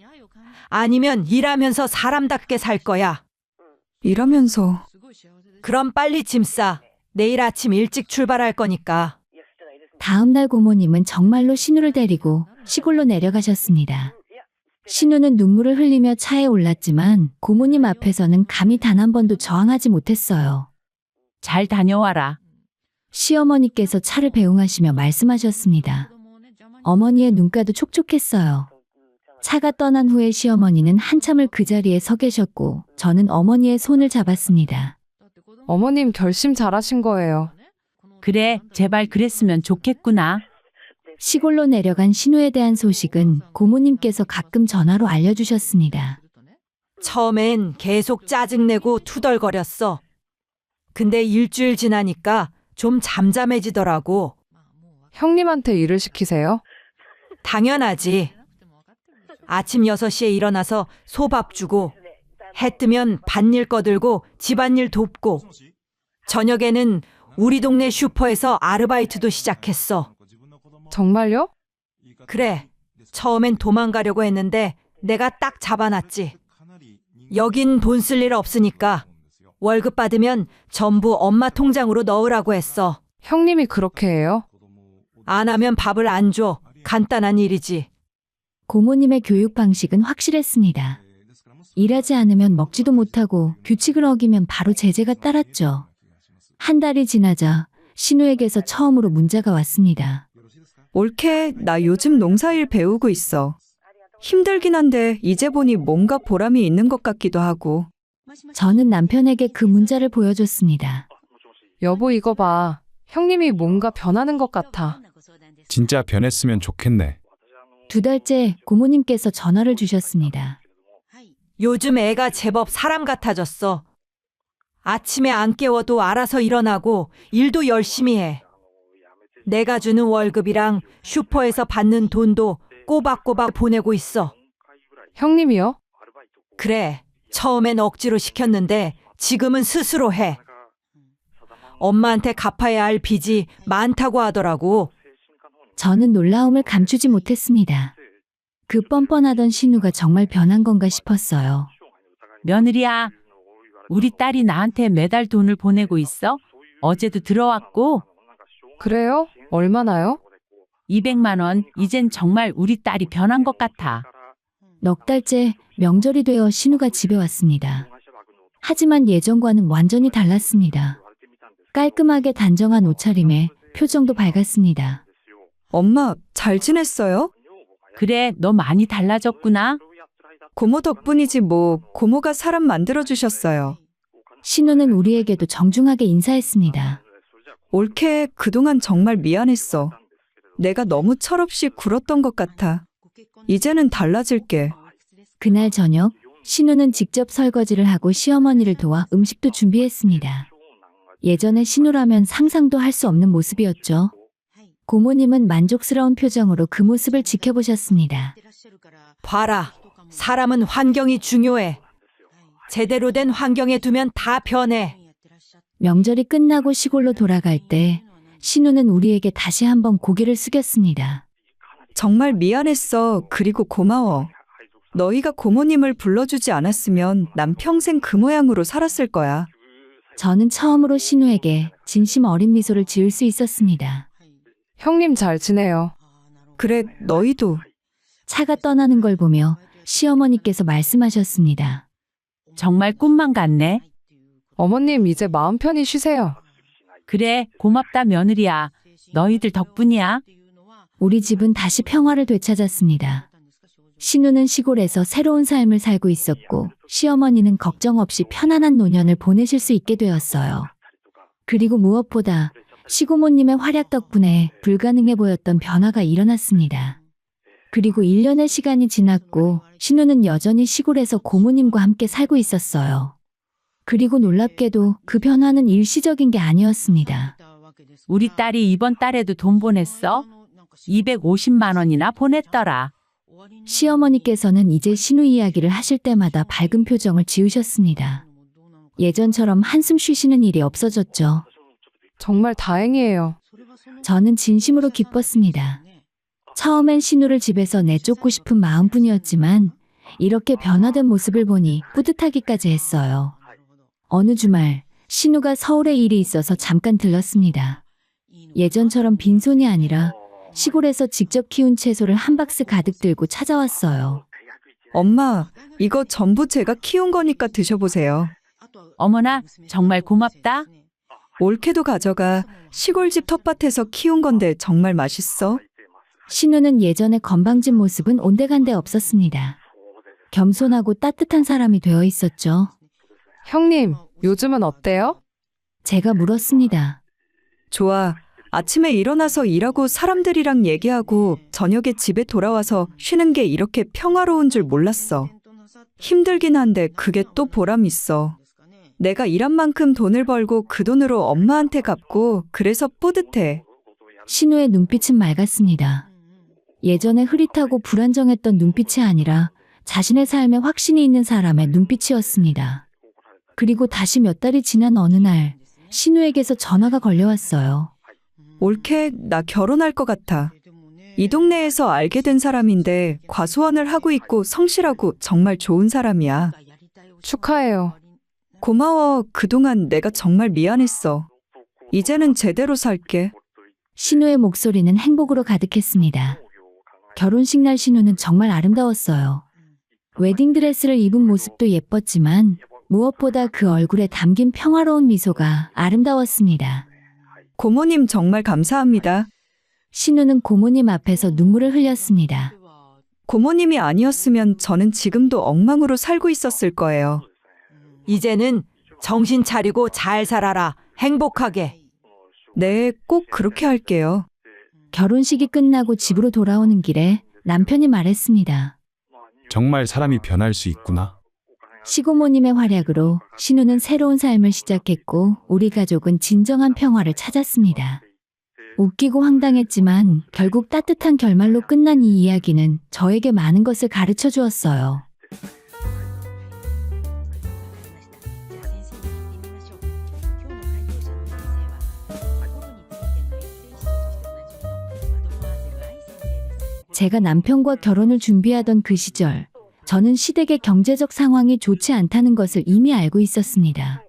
아니면 일하면서 사람답게 살 거야? 일하면서. 그럼 빨리 짐 싸. 내일 아침 일찍 출발할 거니까. 다음 날 고모님은 정말로 신우를 데리고 시골로 내려가셨습니다. 신우는 눈물을 흘리며 차에 올랐지만 고모님 앞에서는 감히 단 한 번도 저항하지 못했어요. 잘 다녀와라. 시어머니께서 차를 배웅하시며 말씀하셨습니다. 어머니의 눈가도 촉촉했어요. 차가 떠난 후에 시어머니는 한참을 그 자리에 서 계셨고 저는 어머니의 손을 잡았습니다. 어머님 결심 잘하신 거예요. 그래, 제발 그랬으면 좋겠구나. 시골로 내려간 신우에 대한 소식은 고모님께서 가끔 전화로 알려주셨습니다. 처음엔 계속 짜증내고 투덜거렸어. 근데 일주일 지나니까 좀 잠잠해지더라고. 형님한테 일을 시키세요? 당연하지. 아침 6시에 일어나서 소밥 주고, 해 뜨면 밭일 거들고 집안일 돕고, 저녁에는 우리 동네 슈퍼에서 아르바이트도 시작했어. 정말요? 그래, 처음엔 도망가려고 했는데 내가 딱 잡아놨지. 여긴 돈 쓸 일 없으니까 월급 받으면 전부 엄마 통장으로 넣으라고 했어. 형님이 그렇게 해요? 안 하면 밥을 안 줘. 간단한 일이지. 고모님의 교육 방식은 확실했습니다. 일하지 않으면 먹지도 못하고 규칙을 어기면 바로 제재가 따랐죠. 한 달이 지나자 신우에게서 처음으로 문자가 왔습니다. 올케, 나 요즘 농사일 배우고 있어. 힘들긴 한데 이제 보니 뭔가 보람이 있는 것 같기도 하고. 저는 남편에게 그 문자를 보여줬습니다. 여보 이거 봐. 형님이 뭔가 변하는 것 같아. 진짜 변했으면 좋겠네. 2달째 고모님께서 전화를 주셨습니다. 요즘 애가 제법 사람 같아졌어. 아침에 안 깨워도 알아서 일어나고 일도 열심히 해. 내가 주는 월급이랑 슈퍼에서 받는 돈도 꼬박꼬박 보내고 있어. 형님이요? 그래, 처음엔 억지로 시켰는데 지금은 스스로 해. 엄마한테 갚아야 할 빚이 많다고 하더라고. 저는 놀라움을 감추지 못했습니다. 그 뻔뻔하던 신우가 정말 변한 건가 싶었어요. 며느리야, 우리 딸이 나한테 매달 돈을 보내고 있어. 어제도 들어왔고 그래요? 얼마나요? 200만 원. 이젠 정말 우리 딸이 변한 것 같아. 넉 달째 명절이 되어 신우가 집에 왔습니다. 하지만 예전과는 완전히 달랐습니다. 깔끔하게 단정한 옷차림에 표정도 밝았습니다. 엄마, 잘 지냈어요? 그래, 너 많이 달라졌구나. 고모 덕분이지 뭐. 고모가 사람 만들어주셨어요. 신우는 우리에게도 정중하게 인사했습니다. 올케, 그동안 정말 미안했어. 내가 너무 철없이 굴었던 것 같아. 이제는 달라질게. 그날 저녁 신우는 직접 설거지를 하고 시어머니를 도와 음식도 준비했습니다. 예전에 신우라면 상상도 할 수 없는 모습이었죠. 고모님은 만족스러운 표정으로 그 모습을 지켜보셨습니다. 봐라, 사람은 환경이 중요해. 제대로 된 환경에 두면 다 변해. 명절이 끝나고 시골로 돌아갈 때 신우는 우리에게 다시 한번 고개를 숙였습니다. 정말 미안했어. 그리고 고마워. 너희가 고모님을 불러주지 않았으면 난 평생 그 모양으로 살았을 거야. 저는 처음으로 신우에게 진심 어린 미소를 지을 수 있었습니다. 형님 잘 지내요. 그래, 너희도. 차가 떠나는 걸 보며 시어머니께서 말씀하셨습니다. 정말 꿈만 같네. 어머님 이제 마음 편히 쉬세요. 그래, 고맙다 며느리야. 너희들 덕분이야. 우리 집은 다시 평화를 되찾았습니다. 신우는 시골에서 새로운 삶을 살고 있었고 시어머니는 걱정 없이 편안한 노년을 보내실 수 있게 되었어요. 그리고 무엇보다 시고모님의 활약 덕분에 불가능해 보였던 변화가 일어났습니다. 그리고 1년의 시간이 지났고 신우는 여전히 시골에서 고모님과 함께 살고 있었어요. 그리고 놀랍게도 그 변화는 일시적인 게 아니었습니다. 우리 딸이 이번 달에도 돈 보냈어. 250만 원이나 보냈더라. 시어머니께서는 이제 신우 이야기를 하실 때마다 밝은 표정을 지으셨습니다. 예전처럼 한숨 쉬시는 일이 없어졌죠. 정말 다행이에요. 저는 진심으로 기뻤습니다. 처음엔 신우를 집에서 내쫓고 싶은 마음뿐이었지만 이렇게 변화된 모습을 보니 뿌듯하기까지 했어요. 어느 주말 신우가 서울에 일이 있어서 잠깐 들렀습니다. 예전처럼 빈손이 아니라 시골에서 직접 키운 채소를 한 박스 가득 들고 찾아왔어요. 엄마, 이거 전부 제가 키운 거니까 드셔보세요. 어머나, 정말 고맙다. 올케도 가져가. 시골집 텃밭에서 키운 건데 정말 맛있어. 신우는 예전의 건방진 모습은 온데간데 없었습니다. 겸손하고 따뜻한 사람이 되어 있었죠. 형님, 요즘은 어때요? 제가 물었습니다. 좋아. 아침에 일어나서 일하고 사람들이랑 얘기하고 저녁에 집에 돌아와서 쉬는 게 이렇게 평화로운 줄 몰랐어. 힘들긴 한데 그게 또 보람 있어. 내가 일한 만큼 돈을 벌고 그 돈으로 엄마한테 갚고 그래서 뿌듯해. 신우의 눈빛은 맑았습니다. 예전에 흐릿하고 불안정했던 눈빛이 아니라 자신의 삶에 확신이 있는 사람의 눈빛이었습니다. 그리고 다시 몇 달이 지난 어느 날 신우에게서 전화가 걸려왔어요. 올케, 나 결혼할 것 같아. 이 동네에서 알게 된 사람인데 과수원을 하고 있고 성실하고 정말 좋은 사람이야. 축하해요. 고마워. 그동안 내가 정말 미안했어. 이제는 제대로 살게. 신우의 목소리는 행복으로 가득했습니다. 결혼식 날 신우는 정말 아름다웠어요. 웨딩드레스를 입은 모습도 예뻤지만 무엇보다 그 얼굴에 담긴 평화로운 미소가 아름다웠습니다. 고모님 정말 감사합니다. 신우는 고모님 앞에서 눈물을 흘렸습니다. 고모님이 아니었으면 저는 지금도 엉망으로 살고 있었을 거예요. 이제는 정신 차리고 잘 살아라. 행복하게. 네, 꼭 그렇게 할게요. 결혼식이 끝나고 집으로 돌아오는 길에 남편이 말했습니다. 정말 사람이 변할 수 있구나. 시고모님의 활약으로 신우는 새로운 삶을 시작했고 우리 가족은 진정한 평화를 찾았습니다. 웃기고 황당했지만 결국 따뜻한 결말로 끝난 이 이야기는 저에게 많은 것을 가르쳐 주었어요. 제가 남편과 결혼을 준비하던 그 시절, 저는 시댁의 경제적 상황이 좋지 않다는 것을 이미 알고 있었습니다.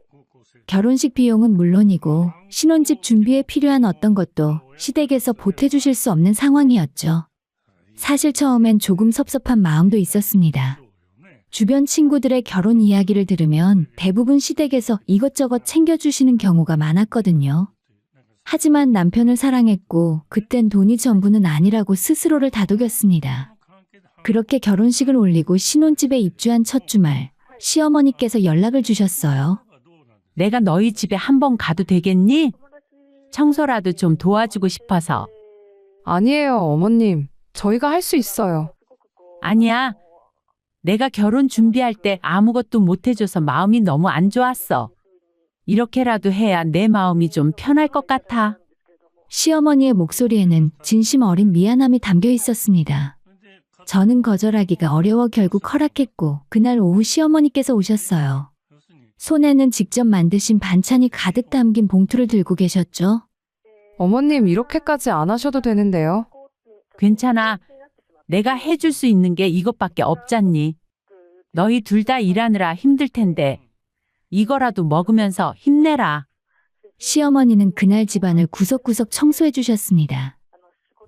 결혼식 비용은 물론이고 신혼집 준비에 필요한 어떤 것도 시댁에서 보태주실 수 없는 상황이었죠. 사실 처음엔 조금 섭섭한 마음도 있었습니다. 주변 친구들의 결혼 이야기를 들으면 대부분 시댁에서 이것저것 챙겨주시는 경우가 많았거든요. 하지만 남편을 사랑했고 그땐 돈이 전부는 아니라고 스스로를 다독였습니다. 그렇게 결혼식을 올리고 신혼집에 입주한 첫 주말, 시어머니께서 연락을 주셨어요. 내가 너희 집에 한번 가도 되겠니? 청소라도 좀 도와주고 싶어서. 아니에요, 어머님. 저희가 할 수 있어요. 아니야. 내가 결혼 준비할 때 아무것도 못 해줘서 마음이 너무 안 좋았어. 이렇게라도 해야 내 마음이 좀 편할 것 같아. 시어머니의 목소리에는 진심 어린 미안함이 담겨 있었습니다. 저는 거절하기가 어려워 결국 허락했고 그날 오후 시어머니께서 오셨어요. 손에는 직접 만드신 반찬이 가득 담긴 봉투를 들고 계셨죠. 어머님, 이렇게까지 안 하셔도 되는데요. 괜찮아. 내가 해줄 수 있는 게 이것밖에 없잖니. 너희 둘 다 일하느라 힘들 텐데 이거라도 먹으면서 힘내라. 시어머니는 그날 집안을 구석구석 청소해 주셨습니다.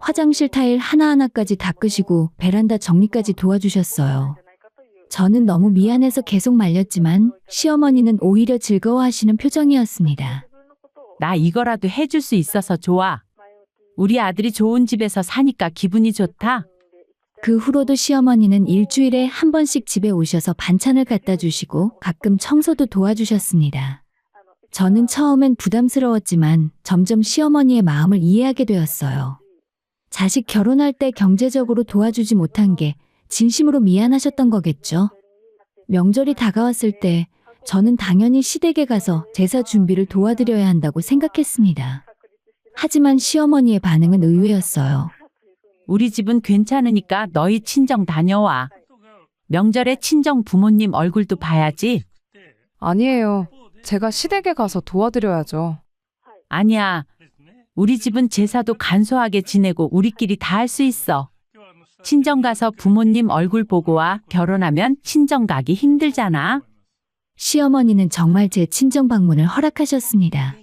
화장실 타일 하나하나까지 닦으시고 베란다 정리까지 도와주셨어요. 저는 너무 미안해서 계속 말렸지만 시어머니는 오히려 즐거워하시는 표정이었습니다. 나 이거라도 해줄 수 있어서 좋아. 우리 아들이 좋은 집에서 사니까 기분이 좋다. 그 후로도 시어머니는 일주일에 한 번씩 집에 오셔서 반찬을 갖다 주시고 가끔 청소도 도와주셨습니다. 저는 처음엔 부담스러웠지만 점점 시어머니의 마음을 이해하게 되었어요. 자식 결혼할 때 경제적으로 도와주지 못한 게 진심으로 미안하셨던 거겠죠. 명절이 다가왔을 때 저는 당연히 시댁에 가서 제사 준비를 도와드려야 한다고 생각했습니다. 하지만 시어머니의 반응은 의외였어요. 우리 집은 괜찮으니까 너희 친정 다녀와. 명절에 친정 부모님 얼굴도 봐야지. 아니에요. 제가 시댁에 가서 도와드려야죠. 아니야. 우리 집은 제사도 간소하게 지내고 우리끼리 다 할 수 있어. 친정 가서 부모님 얼굴 보고 와. 결혼하면 친정 가기 힘들잖아. 시어머니는 정말 제 친정 방문을 허락하셨습니다.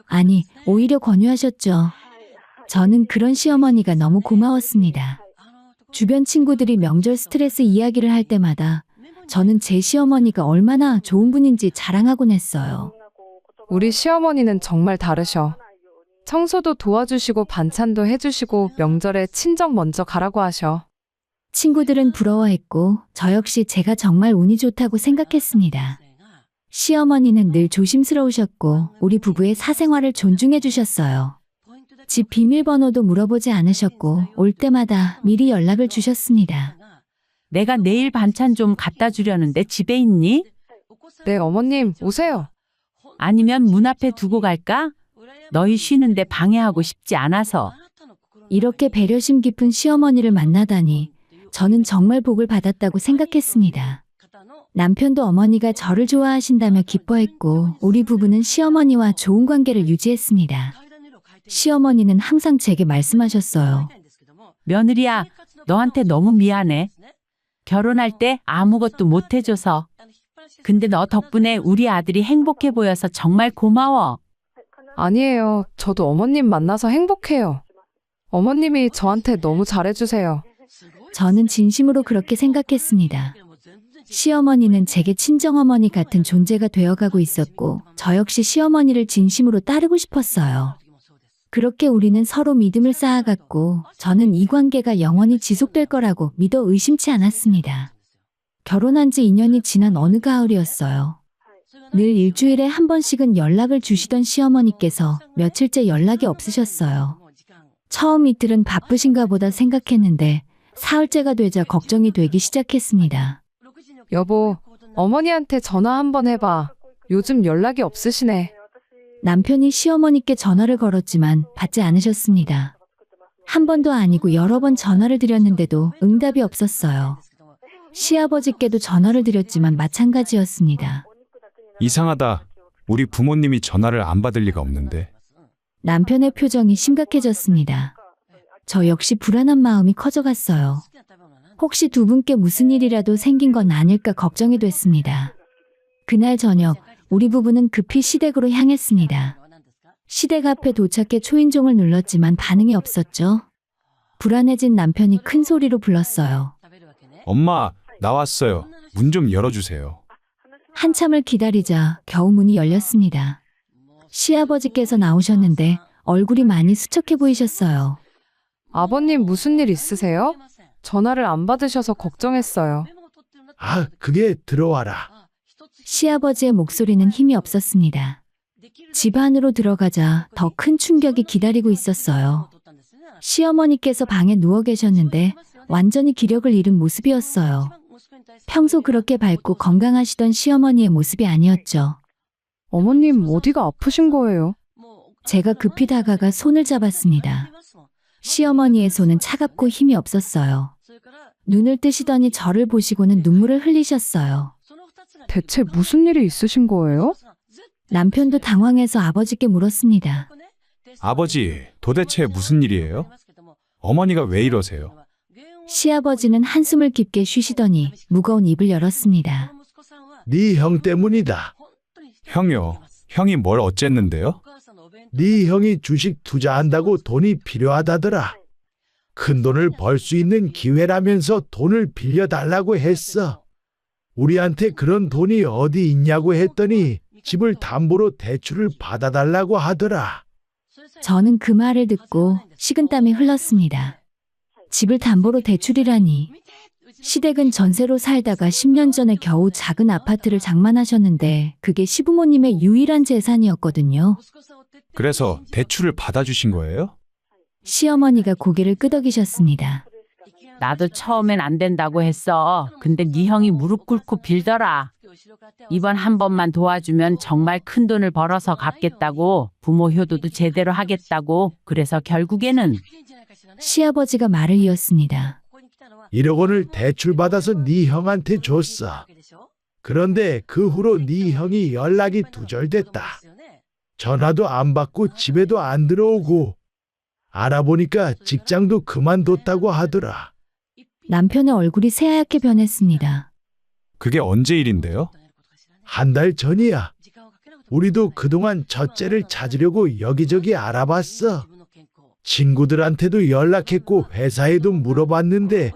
아니, 오히려 권유하셨죠. 저는 그런 시어머니가 너무 고마웠습니다. 주변 친구들이 명절 스트레스 이야기를 할 때마다 저는 제 시어머니가 얼마나 좋은 분인지 자랑하곤 했어요. 우리 시어머니는 정말 다르셔. 청소도 도와주시고 반찬도 해주시고 명절에 친정 먼저 가라고 하셔. 친구들은 부러워했고 저 역시 제가 정말 운이 좋다고 생각했습니다. 시어머니는 늘 조심스러우셨고 우리 부부의 사생활을 존중해 주셨어요. 집 비밀번호도 물어보지 않으셨고 올 때마다 미리 연락을 주셨습니다. 내가 내일 반찬 좀 갖다 주려는데 집에 있니? 네, 어머님, 오세요. 아니면 문 앞에 두고 갈까? 너희 쉬는데 방해하고 싶지 않아서. 이렇게 배려심 깊은 시어머니를 만나다니 저는 정말 복을 받았다고 생각했습니다. 남편도 어머니가 저를 좋아하신다며 기뻐했고 우리 부부는 시어머니와 좋은 관계를 유지했습니다. 시어머니는 항상 제게 말씀하셨어요. 며느리야, 너한테 너무 미안해. 결혼할 때 아무것도 못 해줘서. 근데 너 덕분에 우리 아들이 행복해 보여서 정말 고마워. 아니에요. 저도 어머님 만나서 행복해요. 어머님이 저한테 너무 잘해주세요. 저는 진심으로 그렇게 생각했습니다. 시어머니는 제게 친정어머니 같은 존재가 되어가고 있었고 저 역시 시어머니를 진심으로 따르고 싶었어요. 그렇게 우리는 서로 믿음을 쌓아갔고 저는 이 관계가 영원히 지속될 거라고 믿어 의심치 않았습니다. 결혼한 지 2년이 지난 어느 가을이었어요. 늘 일주일에 한 번씩은 연락을 주시던 시어머니께서 며칠째 연락이 없으셨어요. 처음 이틀은 바쁘신가 보다 생각했는데 사흘째가 되자 걱정이 되기 시작했습니다. 여보, 어머니한테 전화 한번 해봐. 요즘 연락이 없으시네. 남편이 시어머니께 전화를 걸었지만 받지 않으셨습니다. 한 번도 아니고 여러 번 전화를 드렸는데도 응답이 없었어요. 시아버지께도 전화를 드렸지만 마찬가지였습니다. 이상하다. 우리 부모님이 전화를 안 받을 리가 없는데. 남편의 표정이 심각해졌습니다. 저 역시 불안한 마음이 커져갔어요. 혹시 두 분께 무슨 일이라도 생긴 건 아닐까 걱정이 됐습니다. 그날 저녁 우리 부부는 급히 시댁으로 향했습니다. 시댁 앞에 도착해 초인종을 눌렀지만 반응이 없었죠. 불안해진 남편이 큰 소리로 불렀어요. 엄마, 나왔어요. 문 좀 열어주세요. 한참을 기다리자 겨우 문이 열렸습니다. 시아버지께서 나오셨는데 얼굴이 많이 수척해 보이셨어요. 아버님 무슨 일 있으세요? 전화를 안 받으셔서 걱정했어요. 아, 그게 들어와라. 시아버지의 목소리는 힘이 없었습니다. 집 안으로 들어가자 더 큰 충격이 기다리고 있었어요. 시어머니께서 방에 누워 계셨는데 완전히 기력을 잃은 모습이었어요. 평소 그렇게 밝고 건강하시던 시어머니의 모습이 아니었죠. 어머님 어디가 아프신 거예요? 제가 급히 다가가 손을 잡았습니다. 시어머니의 손은 차갑고 힘이 없었어요. 눈을 뜨시더니 저를 보시고는 눈물을 흘리셨어요. 대체 무슨 일이 있으신 거예요? 남편도 당황해서 아버지께 물었습니다. 아버지, 도대체 무슨 일이에요? 어머니가 왜 이러세요? 시아버지는 한숨을 깊게 쉬시더니 무거운 입을 열었습니다. 네 형 때문이다. 형요. 형이 뭘 어쨌는데요? 네 형이 주식 투자한다고 돈이 필요하다더라. 큰 돈을 벌 수 있는 기회라면서 돈을 빌려달라고 했어. 우리한테 그런 돈이 어디 있냐고 했더니 집을 담보로 대출을 받아달라고 하더라. 저는 그 말을 듣고 식은땀이 흘렀습니다. 집을 담보로 대출이라니. 시댁은 전세로 살다가 10년 전에 겨우 작은 아파트를 장만하셨는데 그게 시부모님의 유일한 재산이었거든요. 그래서 대출을 받아주신 거예요? 시어머니가 고개를 끄덕이셨습니다. 나도 처음엔 안 된다고 했어. 근데 네 형이 무릎 꿇고 빌더라. 이번 한 번만 도와주면 정말 큰 돈을 벌어서 갚겠다고, 부모 효도도 제대로 하겠다고. 그래서 결국에는 시아버지가 말을 이었습니다. 1억 원을 대출받아서 네 형한테 줬어. 그런데 그 후로 네 형이 연락이 두절됐다. 전화도 안 받고 집에도 안 들어오고 알아보니까 직장도 그만뒀다고 하더라. 남편의 얼굴이 새하얗게 변했습니다. 그게 언제 일인데요? 한 달 전이야. 우리도 그동안 첫째를 찾으려고 여기저기 알아봤어. 친구들한테도 연락했고 회사에도 물어봤는데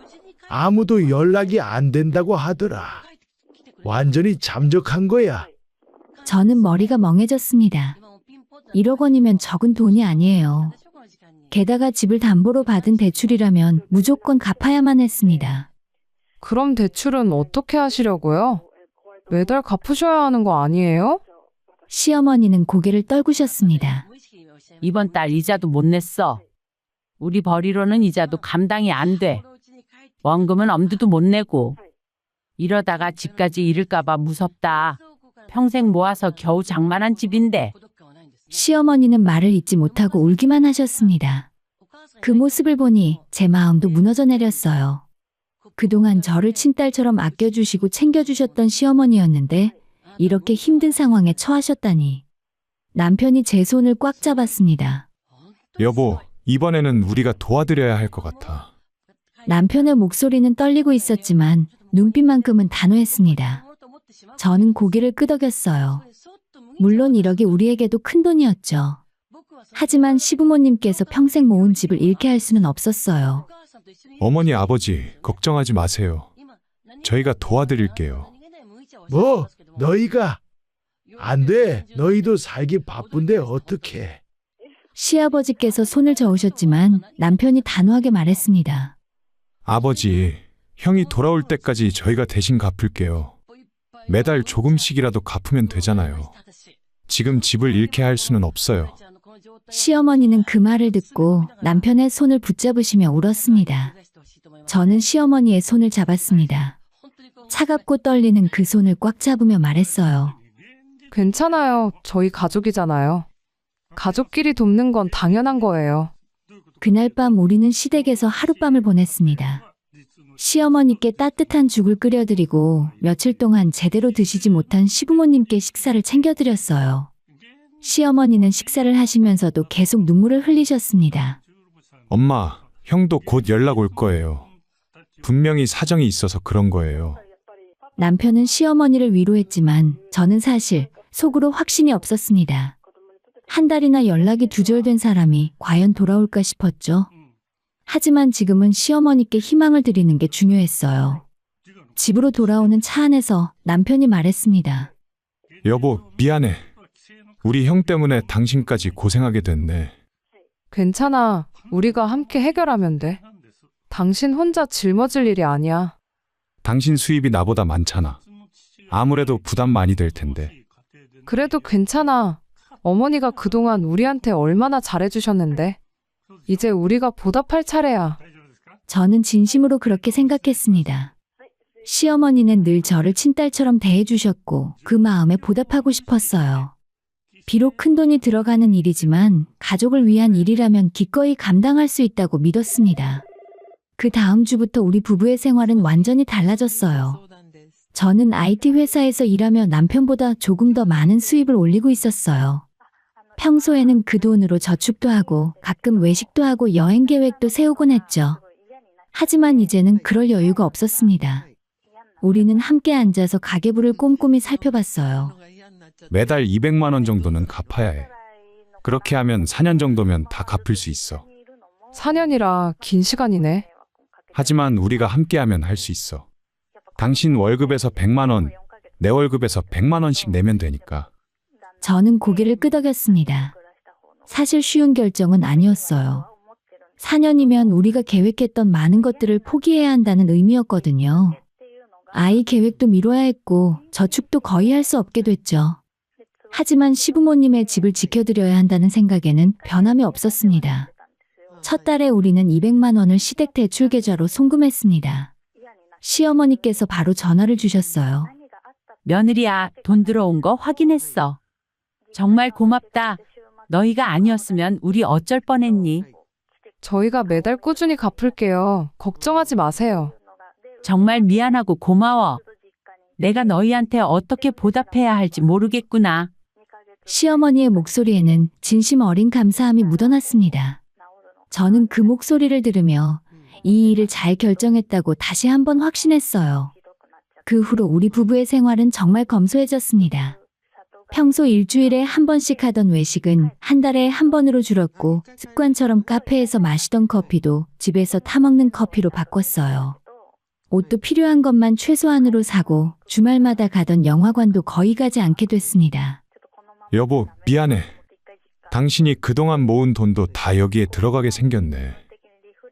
아무도 연락이 안 된다고 하더라. 완전히 잠적한 거야. 저는 머리가 멍해졌습니다. 1억 원이면 적은 돈이 아니에요. 게다가 집을 담보로 받은 대출이라면 무조건 갚아야만 했습니다. 그럼 대출은 어떻게 하시려고요? 매달 갚으셔야 하는 거 아니에요? 시어머니는 고개를 떨구셨습니다. 이번 달 이자도 못 냈어. 우리 벌이로는 이자도 감당이 안 돼. 원금은 엄두도 못 내고. 이러다가 집까지 잃을까 봐 무섭다. 평생 모아서 겨우 장만한 집인데. 시어머니는 말을 잇지 못하고 울기만 하셨습니다. 그 모습을 보니 제 마음도 무너져 내렸어요. 그동안 저를 친딸처럼 아껴주시고 챙겨주셨던 시어머니였는데 이렇게 힘든 상황에 처하셨다니. 남편이 제 손을 꽉 잡았습니다. 여보, 이번에는 우리가 도와드려야 할 것 같아. 남편의 목소리는 떨리고 있었지만 눈빛만큼은 단호했습니다. 저는 고개를 끄덕였어요. 물론 1억이 우리에게도 큰 돈이었죠. 하지만 시부모님께서 평생 모은 집을 잃게 할 수는 없었어요. 어머니, 아버지, 걱정하지 마세요. 저희가 도와드릴게요. 뭐 너희가 안 돼. 너희도 살기 바쁜데 어떡해. 시아버지께서 손을 저으셨지만 남편이 단호하게 말했습니다. 아버지, 형이 돌아올 때까지 저희가 대신 갚을게요. 매달 조금씩이라도 갚으면 되잖아요. 지금 집을 잃게 할 수는 없어요. 시어머니는 그 말을 듣고 남편의 손을 붙잡으시며 울었습니다. 저는 시어머니의 손을 잡았습니다. 차갑고 떨리는 그 손을 꽉 잡으며 말했어요. 괜찮아요. 저희 가족이잖아요. 가족끼리 돕는 건 당연한 거예요. 그날 밤 우리는 시댁에서 하룻밤을 보냈습니다. 시어머니께 따뜻한 죽을 끓여드리고 며칠 동안 제대로 드시지 못한 시부모님께 식사를 챙겨드렸어요. 시어머니는 식사를 하시면서도 계속 눈물을 흘리셨습니다. 엄마, 형도 곧 연락 올 거예요. 분명히 사정이 있어서 그런 거예요. 남편은 시어머니를 위로했지만 저는 사실 속으로 확신이 없었습니다. 한 달이나 연락이 두절된 사람이 과연 돌아올까 싶었죠. 하지만 지금은 시어머니께 희망을 드리는 게 중요했어요. 집으로 돌아오는 차 안에서 남편이 말했습니다. 여보, 미안해. 우리 형 때문에 당신까지 고생하게 됐네. 괜찮아. 우리가 함께 해결하면 돼. 당신 혼자 짊어질 일이 아니야. 당신 수입이 나보다 많잖아. 아무래도 부담 많이 될 텐데. 그래도 괜찮아. 어머니가 그동안 우리한테 얼마나 잘해주셨는데. 이제 우리가 보답할 차례야. 저는 진심으로 그렇게 생각했습니다. 시어머니는 늘 저를 친딸처럼 대해주셨고 그 마음에 보답하고 싶었어요. 비록 큰돈이 들어가는 일이지만 가족을 위한 일이라면 기꺼이 감당할 수 있다고 믿었습니다. 그 다음 주부터 우리 부부의 생활은 완전히 달라졌어요. 저는 IT 회사에서 일하며 남편보다 조금 더 많은 수입을 올리고 있었어요. 평소에는 그 돈으로 저축도 하고 가끔 외식도 하고 여행 계획도 세우곤 했죠. 하지만 이제는 그럴 여유가 없었습니다. 우리는 함께 앉아서 가계부를 꼼꼼히 살펴봤어요. 매달 200만 원 정도는 갚아야 해. 그렇게 하면 4년 정도면 다 갚을 수 있어. 4년이라 긴 시간이네. 하지만 우리가 함께하면 할 수 있어. 당신 월급에서 100만 원, 내 월급에서 100만 원씩 내면 되니까. 저는 고개를 끄덕였습니다. 사실 쉬운 결정은 아니었어요. 4년이면 우리가 계획했던 많은 것들을 포기해야 한다는 의미였거든요. 아이 계획도 미뤄야 했고 저축도 거의 할 수 없게 됐죠. 하지만 시부모님의 집을 지켜드려야 한다는 생각에는 변함이 없었습니다. 첫 달에 우리는 200만 원을 시댁 대출 계좌로 송금했습니다. 시어머니께서 바로 전화를 주셨어요. 며느리야, 돈 들어온 거 확인했어. 정말 고맙다. 너희가 아니었으면 우리 어쩔 뻔했니? 저희가 매달 꾸준히 갚을게요. 걱정하지 마세요. 정말 미안하고 고마워. 내가 너희한테 어떻게 보답해야 할지 모르겠구나. 시어머니의 목소리에는 진심 어린 감사함이 묻어났습니다. 저는 그 목소리를 들으며 이 일을 잘 결정했다고 다시 한번 확신했어요. 그 후로 우리 부부의 생활은 정말 검소해졌습니다. 평소 일주일에 한 번씩 하던 외식은 한 달에 한 번으로 줄었고 습관처럼 카페에서 마시던 커피도 집에서 타먹는 커피로 바꿨어요. 옷도 필요한 것만 최소한으로 사고 주말마다 가던 영화관도 거의 가지 않게 됐습니다. 여보, 미안해. 당신이 그동안 모은 돈도 다 여기에 들어가게 생겼네.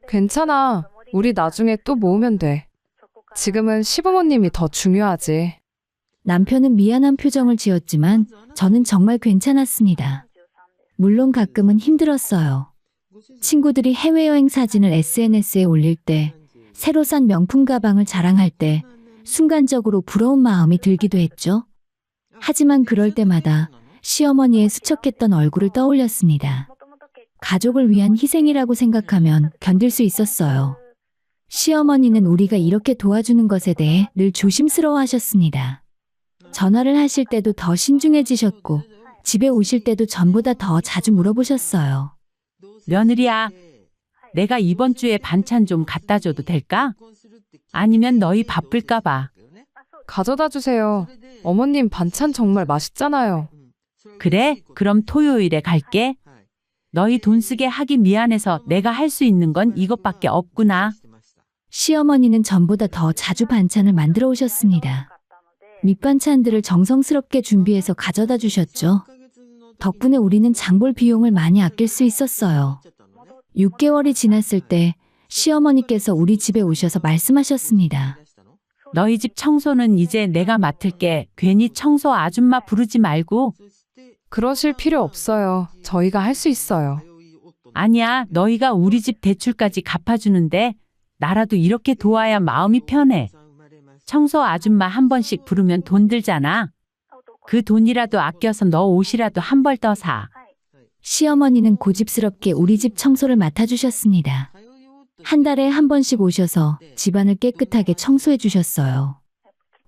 괜찮아. 우리 나중에 또 모으면 돼. 지금은 시부모님이 더 중요하지. 남편은 미안한 표정을 지었지만 저는 정말 괜찮았습니다. 물론 가끔은 힘들었어요. 친구들이 해외여행 사진을 SNS에 올릴 때, 새로 산 명품 가방을 자랑할 때 순간적으로 부러운 마음이 들기도 했죠. 하지만 그럴 때마다 시어머니의 수척했던 얼굴을 떠올렸습니다. 가족을 위한 희생이라고 생각하면 견딜 수 있었어요. 시어머니는 우리가 이렇게 도와주는 것에 대해 늘 조심스러워 하셨습니다. 전화를 하실 때도 더 신중해지셨고, 집에 오실 때도 전보다 더 자주 물어보셨어요. 며느리야, 내가 이번 주에 반찬 좀 갖다 줘도 될까? 아니면 너희 바쁠까 봐. 가져다 주세요. 어머님 반찬 정말 맛있잖아요. 그래? 그럼 토요일에 갈게. 너희 돈 쓰게 하기 미안해서 내가 할 수 있는 건 이것밖에 없구나. 시어머니는 전보다 더 자주 반찬을 만들어 오셨습니다. 밑반찬들을 정성스럽게 준비해서 가져다 주셨죠. 덕분에 우리는 장볼 비용을 많이 아낄 수 있었어요. 6개월이 지났을 때 시어머니께서 우리 집에 오셔서 말씀하셨습니다. 너희 집 청소는 이제 내가 맡을게. 괜히 청소 아줌마 부르지 말고. 그러실 필요 없어요. 저희가 할 수 있어요. 아니야, 너희가 우리 집 대출까지 갚아주는데 나라도 이렇게 도와야 마음이 편해. 청소 아줌마 한 번씩 부르면 돈 들잖아. 그 돈이라도 아껴서 너 옷이라도 한 벌 더 사. 시어머니는 고집스럽게 우리 집 청소를 맡아주셨습니다. 한 달에 한 번씩 오셔서 집안을 깨끗하게 청소해 주셨어요.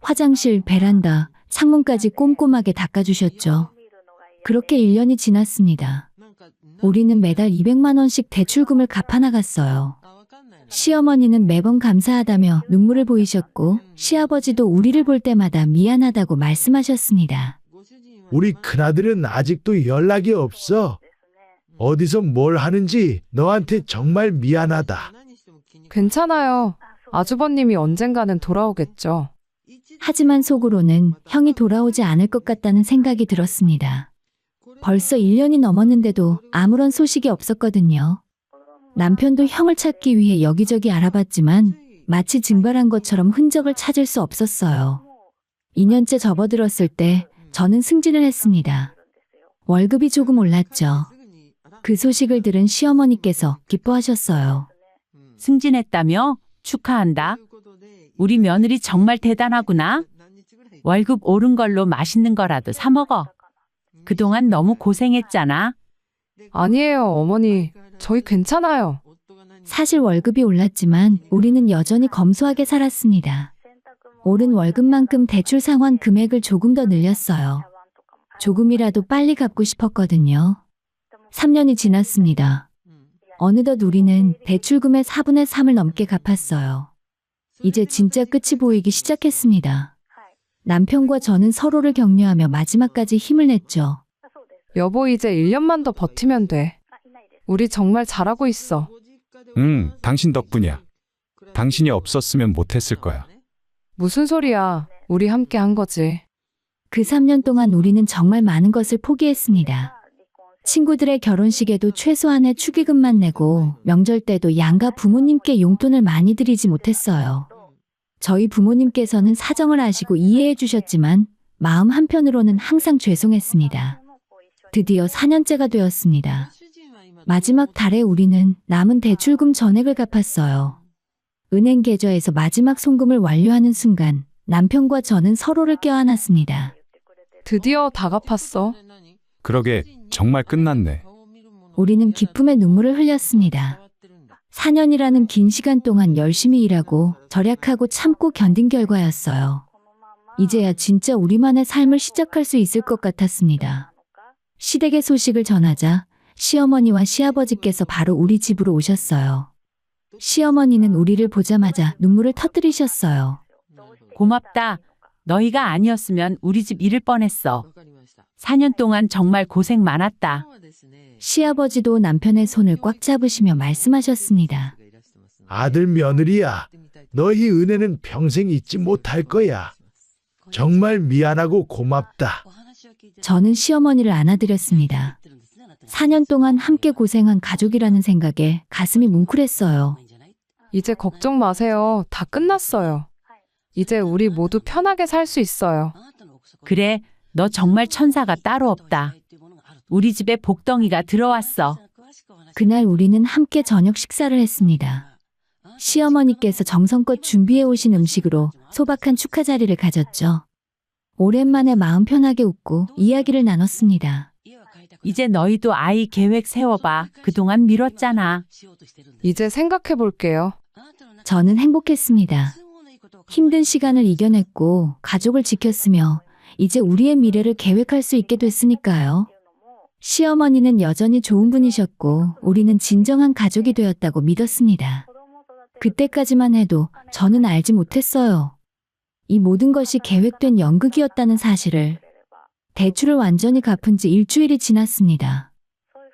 화장실, 베란다, 창문까지 꼼꼼하게 닦아주셨죠. 그렇게 1년이 지났습니다. 우리는 매달 200만 원씩 대출금을 갚아나갔어요. 시어머니는 매번 감사하다며 눈물을 보이셨고, 시아버지도 우리를 볼 때마다 미안하다고 말씀하셨습니다. 우리 큰아들은 아직도 연락이 없어. 어디서 뭘 하는지 너한테 정말 미안하다. 괜찮아요. 아주버님이 언젠가는 돌아오겠죠. 하지만 속으로는 형이 돌아오지 않을 것 같다는 생각이 들었습니다. 벌써 1년이 넘었는데도 아무런 소식이 없었거든요. 남편도 형을 찾기 위해 여기저기 알아봤지만 마치 증발한 것처럼 흔적을 찾을 수 없었어요. 2년째 접어들었을 때 저는 승진을 했습니다. 월급이 조금 올랐죠. 그 소식을 들은 시어머니께서 기뻐하셨어요. 승진했다며? 축하한다. 우리 며느리 정말 대단하구나. 월급 오른 걸로 맛있는 거라도 사 먹어. 그동안 너무 고생했잖아. 아니에요, 어머니. 저희 괜찮아요. 사실 월급이 올랐지만 우리는 여전히 검소하게 살았습니다. 오른 월급만큼 대출 상환 금액을 조금 더 늘렸어요. 조금이라도 빨리 갚고 싶었거든요. 3년이 지났습니다. 어느덧 우리는 대출금의 4분의 3을 넘게 갚았어요. 이제 진짜 끝이 보이기 시작했습니다. 남편과 저는 서로를 격려하며 마지막까지 힘을 냈죠. 여보, 이제 1년만 더 버티면 돼. 우리 정말 잘하고 있어. 당신 덕분이야. 당신이 없었으면 못했을 거야. 무슨 소리야. 우리 함께 한 거지. 그 3년 동안 우리는 정말 많은 것을 포기했습니다. 친구들의 결혼식에도 최소한의 축의금만 내고 명절 때도 양가 부모님께 용돈을 많이 드리지 못했어요. 저희 부모님께서는 사정을 아시고 이해해 주셨지만 마음 한편으로는 항상 죄송했습니다. 드디어 4년째가 되었습니다. 마지막 달에 우리는 남은 대출금 전액을 갚았어요. 은행 계좌에서 마지막 송금을 완료하는 순간 남편과 저는 서로를 껴안았습니다. 드디어 다 갚았어. 그러게 정말 끝났네. 우리는 기쁨의 눈물을 흘렸습니다. 4년이라는 긴 시간 동안 열심히 일하고 절약하고 참고 견딘 결과였어요. 이제야 진짜 우리만의 삶을 시작할 수 있을 것 같았습니다. 시댁의 소식을 전하자 시어머니와 시아버지께서 바로 우리 집으로 오셨어요. 시어머니는 우리를 보자마자 눈물을 터뜨리셨어요. 고맙다. 너희가 아니었으면 우리 집 잃을 뻔했어. 4년 동안 정말 고생 많았다. 시아버지도 남편의 손을 꽉 잡으시며 말씀하셨습니다. 아들 며느리야, 너희 은혜는 평생 잊지 못할 거야. 정말 미안하고 고맙다. 저는 시어머니를 안아드렸습니다. 4년 동안 함께 고생한 가족이라는 생각에 가슴이 뭉클했어요. 이제 걱정 마세요. 다 끝났어요. 이제 우리 모두 편하게 살 수 있어요. 그래, 너 정말 천사가 따로 없다. 우리 집에 복덩이가 들어왔어. 그날 우리는 함께 저녁 식사를 했습니다. 시어머니께서 정성껏 준비해 오신 음식으로 소박한 축하 자리를 가졌죠. 오랜만에 마음 편하게 웃고 이야기를 나눴습니다. 이제 너희도 아이 계획 세워봐. 그동안 미뤘잖아. 이제 생각해 볼게요. 저는 행복했습니다. 힘든 시간을 이겨냈고 가족을 지켰으며 이제 우리의 미래를 계획할 수 있게 됐으니까요. 시어머니는 여전히 좋은 분이셨고 우리는 진정한 가족이 되었다고 믿었습니다. 그때까지만 해도 저는 알지 못했어요. 이 모든 것이 계획된 연극이었다는 사실을. 대출을 완전히 갚은 지 일주일이 지났습니다.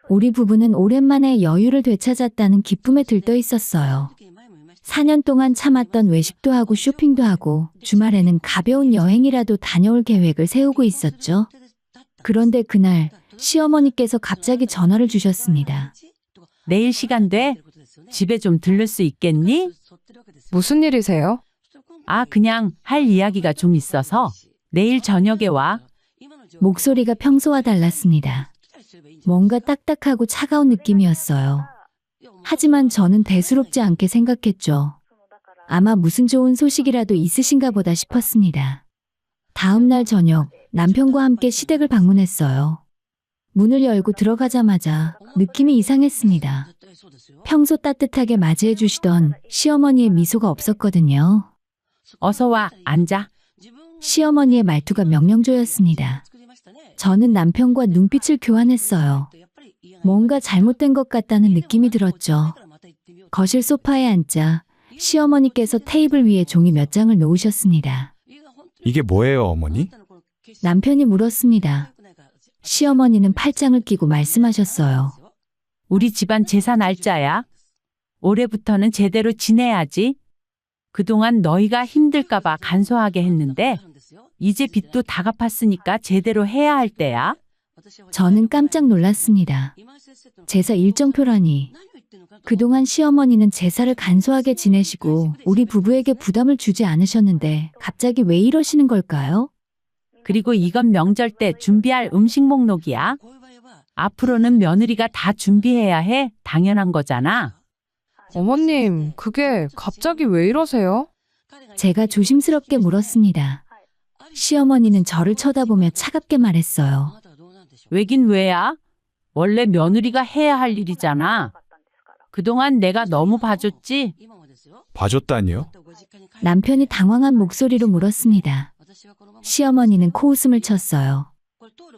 우리 부부는 오랜만에 여유를 되찾았다는 기쁨에 들떠 있었어요. 4년 동안 참았던 외식도 하고 쇼핑도 하고 주말에는 가벼운 여행이라도 다녀올 계획을 세우고 있었죠. 그런데 그날 시어머니께서 갑자기 전화를 주셨습니다. 내일 시간 돼? 집에 좀 들를 수 있겠니? 무슨 일이세요? 아, 그냥 할 이야기가 좀 있어서 내일 저녁에 와. 목소리가 평소와 달랐습니다. 뭔가 딱딱하고 차가운 느낌이었어요. 하지만 저는 대수롭지 않게 생각했죠. 아마 무슨 좋은 소식이라도 있으신가 보다 싶었습니다. 다음 날 저녁 남편과 함께 시댁을 방문했어요. 문을 열고 들어가자마자 느낌이 이상했습니다. 평소 따뜻하게 맞이해 주시던 시어머니의 미소가 없었거든요. 어서 와, 앉아. 시어머니의 말투가 명령조였습니다. 저는 남편과 눈빛을 교환했어요. 뭔가 잘못된 것 같다는 느낌이 들었죠. 거실 소파에 앉자 시어머니께서 테이블 위에 종이 몇 장을 놓으셨습니다. 이게 뭐예요, 어머니? 남편이 물었습니다. 시어머니는 팔짱을 끼고 말씀하셨어요. 우리 집안 제사 날짜야. 올해부터는 제대로 지내야지. 그동안 너희가 힘들까봐 간소하게 했는데 이제 빚도 다 갚았으니까 제대로 해야 할 때야. 저는 깜짝 놀랐습니다. 제사 일정표라니. 그동안 시어머니는 제사를 간소하게 지내시고 우리 부부에게 부담을 주지 않으셨는데 갑자기 왜 이러시는 걸까요? 그리고 이건 명절 때 준비할 음식 목록이야. 앞으로는 며느리가 다 준비해야 해. 당연한 거잖아. 어머님, 그게 갑자기 왜 이러세요? 제가 조심스럽게 물었습니다. 시어머니는 저를 쳐다보며 차갑게 말했어요. 왜긴 왜야? 원래 며느리가 해야 할 일이잖아. 그동안 내가 너무 봐줬지? 봐줬다니요? 남편이 당황한 목소리로 물었습니다. 시어머니는 코웃음을 쳤어요.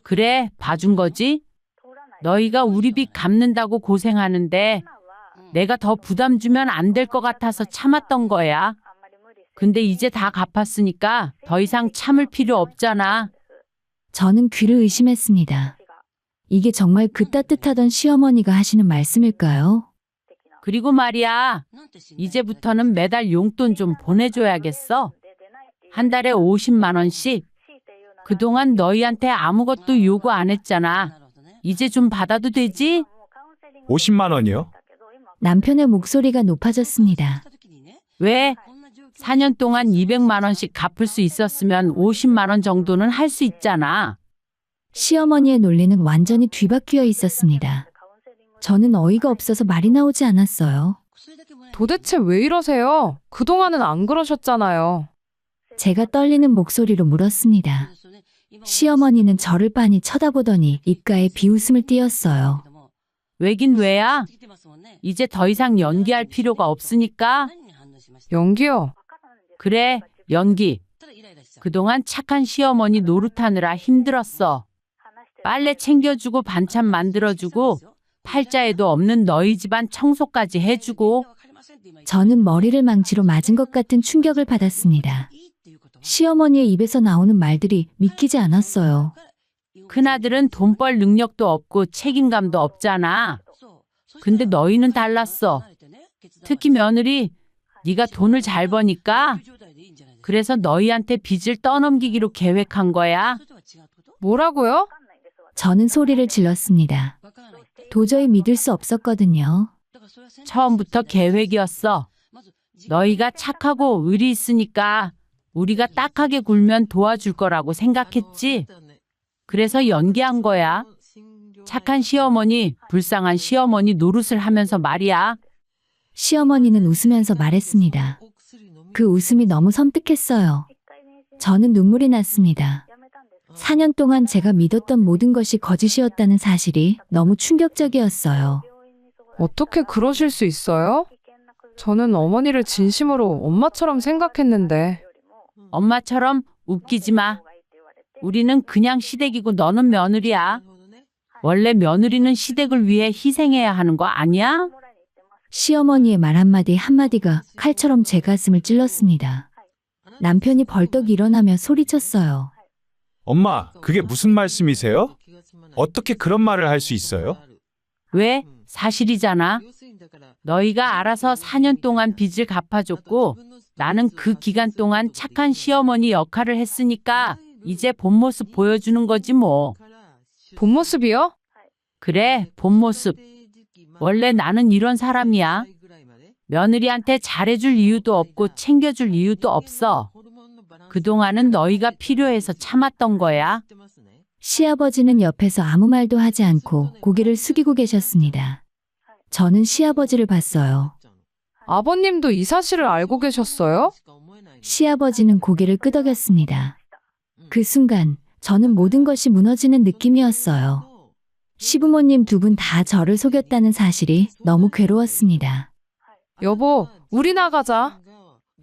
그래, 봐준 거지? 너희가 우리 빚 갚는다고 고생하는데 내가 더 부담 주면 안 될 것 같아서 참았던 거야. 근데 이제 다 갚았으니까 더 이상 참을 필요 없잖아. 저는 귀를 의심했습니다. 이게 정말 그 따뜻하던 시어머니가 하시는 말씀일까요? 그리고 말이야, 이제부터는 매달 용돈 좀 보내줘야겠어. 한 달에 50만 원씩. 그동안 너희한테 아무것도 요구 안 했잖아. 이제 좀 받아도 되지? 50만 원이요? 남편의 목소리가 높아졌습니다. 왜? 4년 동안 200만 원씩 갚을 수 있었으면 50만 원 정도는 할 수 있잖아. 시어머니의 논리는 완전히 뒤바뀌어 있었습니다. 저는 어이가 없어서 말이 나오지 않았어요. 도대체 왜 이러세요? 그동안은 안 그러셨잖아요. 제가 떨리는 목소리로 물었습니다. 시어머니는 저를 빤히 쳐다보더니 입가에 비웃음을 띄었어요. 왜긴 왜야? 이제 더 이상 연기할 필요가 없으니까. 연기요? 그래, 연기. 그동안 착한 시어머니 노릇하느라 힘들었어. 빨래 챙겨주고 반찬 만들어주고 팔자에도 없는 너희 집안 청소까지 해주고. 저는 머리를 망치로 맞은 것 같은 충격을 받았습니다. 시어머니의 입에서 나오는 말들이 믿기지 않았어요. 큰아들은 돈 벌 능력도 없고 책임감도 없잖아. 근데 너희는 달랐어. 특히 며느리, 네가 돈을 잘 버니까 그래서 너희한테 빚을 떠넘기기로 계획한 거야. 뭐라고요? 저는 소리를 질렀습니다. 도저히 믿을 수 없었거든요. 처음부터 계획이었어. 너희가 착하고 의리 있으니까 우리가 딱하게 굴면 도와줄 거라고 생각했지. 그래서 연기한 거야. 착한 시어머니, 불쌍한 시어머니 노릇을 하면서 말이야. 시어머니는 웃으면서 말했습니다. 그 웃음이 너무 섬뜩했어요. 저는 눈물이 났습니다. 4년 동안 제가 믿었던 모든 것이 거짓이었다는 사실이 너무 충격적이었어요. 어떻게 그러실 수 있어요? 저는 어머니를 진심으로 엄마처럼 생각했는데. 엄마처럼 웃기지 마. 우리는 그냥 시댁이고 너는 며느리야. 원래 며느리는 시댁을 위해 희생해야 하는 거 아니야? 시어머니의 말 한마디 한마디가 칼처럼 제 가슴을 찔렀습니다. 남편이 벌떡 일어나며 소리쳤어요. 엄마, 그게 무슨 말씀이세요? 어떻게 그런 말을 할 수 있어요? 왜? 사실이잖아. 너희가 알아서 4년 동안 빚을 갚아줬고 나는 그 기간 동안 착한 시어머니 역할을 했으니까 이제 본 모습 보여주는 거지 뭐. 본 모습이요? 그래, 본 모습. 원래 나는 이런 사람이야. 며느리한테 잘해줄 이유도 없고 챙겨줄 이유도 없어. 그동안은 너희가 필요해서 참았던 거야. 시아버지는 옆에서 아무 말도 하지 않고 고개를 숙이고 계셨습니다. 저는 시아버지를 봤어요. 아버님도 이 사실을 알고 계셨어요? 시아버지는 고개를 끄덕였습니다. 그 순간 저는 모든 것이 무너지는 느낌이었어요. 시부모님 두 분 다 저를 속였다는 사실이 너무 괴로웠습니다. 여보, 우리 나가자.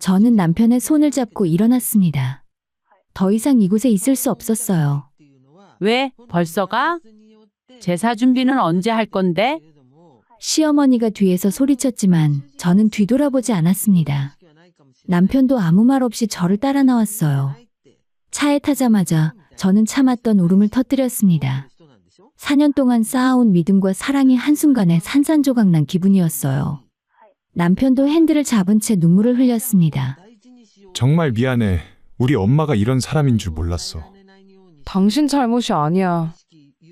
저는 남편의 손을 잡고 일어났습니다. 더 이상 이곳에 있을 수 없었어요. 왜? 벌써 가? 제사 준비는 언제 할 건데? 시어머니가 뒤에서 소리쳤지만 저는 뒤돌아보지 않았습니다. 남편도 아무 말 없이 저를 따라 나왔어요. 차에 타자마자 저는 참았던 울음을 터뜨렸습니다. 4년 동안 쌓아온 믿음과 사랑이 한순간에 산산조각난 기분이었어요. 남편도 핸들을 잡은 채 눈물을 흘렸습니다. 정말 미안해. 우리 엄마가 이런 사람인 줄 몰랐어. 당신 잘못이 아니야.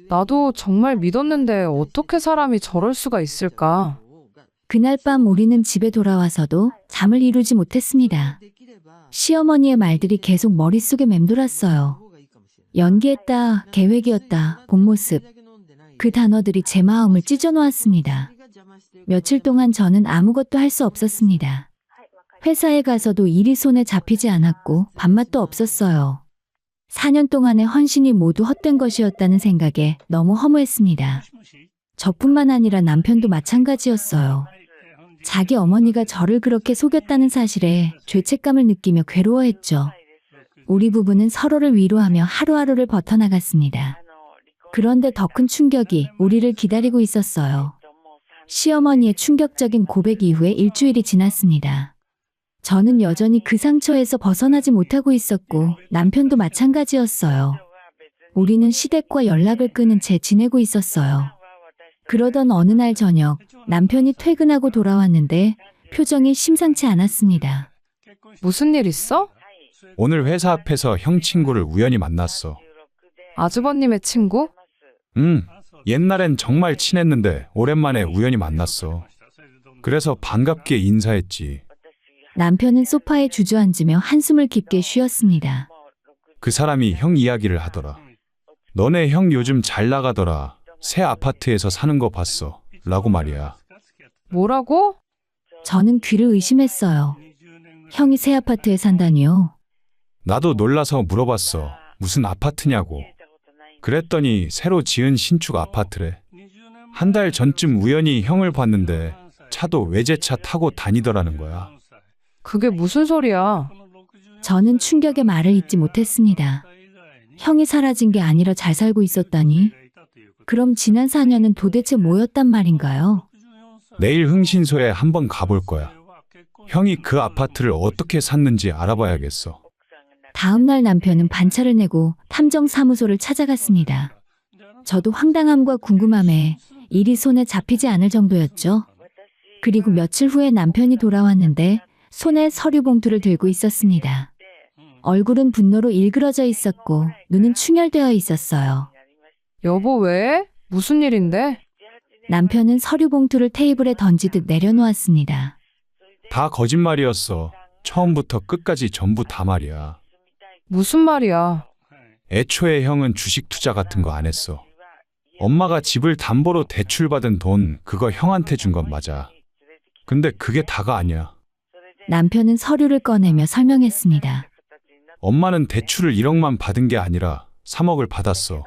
나도 정말 믿었는데 어떻게 사람이 저럴 수가 있을까? 그날 밤 우리는 집에 돌아와서도 잠을 이루지 못했습니다. 시어머니의 말들이 계속 머릿속에 맴돌았어요. 연기했다, 계획이었다, 본 모습. 그 단어들이 제 마음을 찢어놓았습니다. 며칠 동안 저는 아무것도 할 수 없었습니다. 회사에 가서도 일이 손에 잡히지 않았고 밥맛도 없었어요. 4년 동안의 헌신이 모두 헛된 것이었다는 생각에 너무 허무했습니다. 저뿐만 아니라 남편도 마찬가지였어요. 자기 어머니가 저를 그렇게 속였다는 사실에 죄책감을 느끼며 괴로워했죠. 우리 부부는 서로를 위로하며 하루하루를 버텨나갔습니다. 그런데 더 큰 충격이 우리를 기다리고 있었어요. 시어머니의 충격적인 고백 이후에 일주일이 지났습니다. 저는 여전히 그 상처에서 벗어나지 못하고 있었고 남편도 마찬가지였어요. 우리는 시댁과 연락을 끊은 채 지내고 있었어요. 그러던 어느 날 저녁 남편이 퇴근하고 돌아왔는데 표정이 심상치 않았습니다. 무슨 일 있어? 오늘 회사 앞에서 형 친구를 우연히 만났어. 아주버님의 친구? 옛날엔 정말 친했는데 오랜만에 우연히 만났어. 그래서 반갑게 인사했지. 남편은 소파에 주저앉으며 한숨을 깊게 쉬었습니다. 그 사람이 형 이야기를 하더라. 너네 형 요즘 잘 나가더라. 새 아파트에서 사는 거 봤어. 라고 말이야. 뭐라고? 저는 귀를 의심했어요. 형이 새 아파트에 산다니요? 나도 놀라서 물어봤어. 무슨 아파트냐고. 그랬더니 새로 지은 신축 아파트래. 한 달 전쯤 우연히 형을 봤는데 차도 외제차 타고 다니더라는 거야. 그게 무슨 소리야? 저는 충격의 말을 잇지 못했습니다. 형이 사라진 게 아니라 잘 살고 있었다니? 그럼 지난 4년은 도대체 뭐였단 말인가요? 내일 흥신소에 한번 가볼 거야. 형이 그 아파트를 어떻게 샀는지 알아봐야겠어. 다음 날 남편은 반차를 내고 탐정사무소를 찾아갔습니다. 저도 황당함과 궁금함에 일이 손에 잡히지 않을 정도였죠. 그리고 며칠 후에 남편이 돌아왔는데 손에 서류 봉투를 들고 있었습니다. 얼굴은 분노로 일그러져 있었고 눈은 충혈되어 있었어요. 여보, 왜? 무슨 일인데? 남편은 서류 봉투를 테이블에 던지듯 내려놓았습니다. 다 거짓말이었어. 처음부터 끝까지 전부 다 말이야. 무슨 말이야? 애초에 형은 주식 투자 같은 거 안 했어. 엄마가 집을 담보로 대출받은 돈 그거 형한테 준 건 맞아. 근데 그게 다가 아니야. 남편은 서류를 꺼내며 설명했습니다. 엄마는 대출을 1억만 받은 게 아니라 3억을 받았어.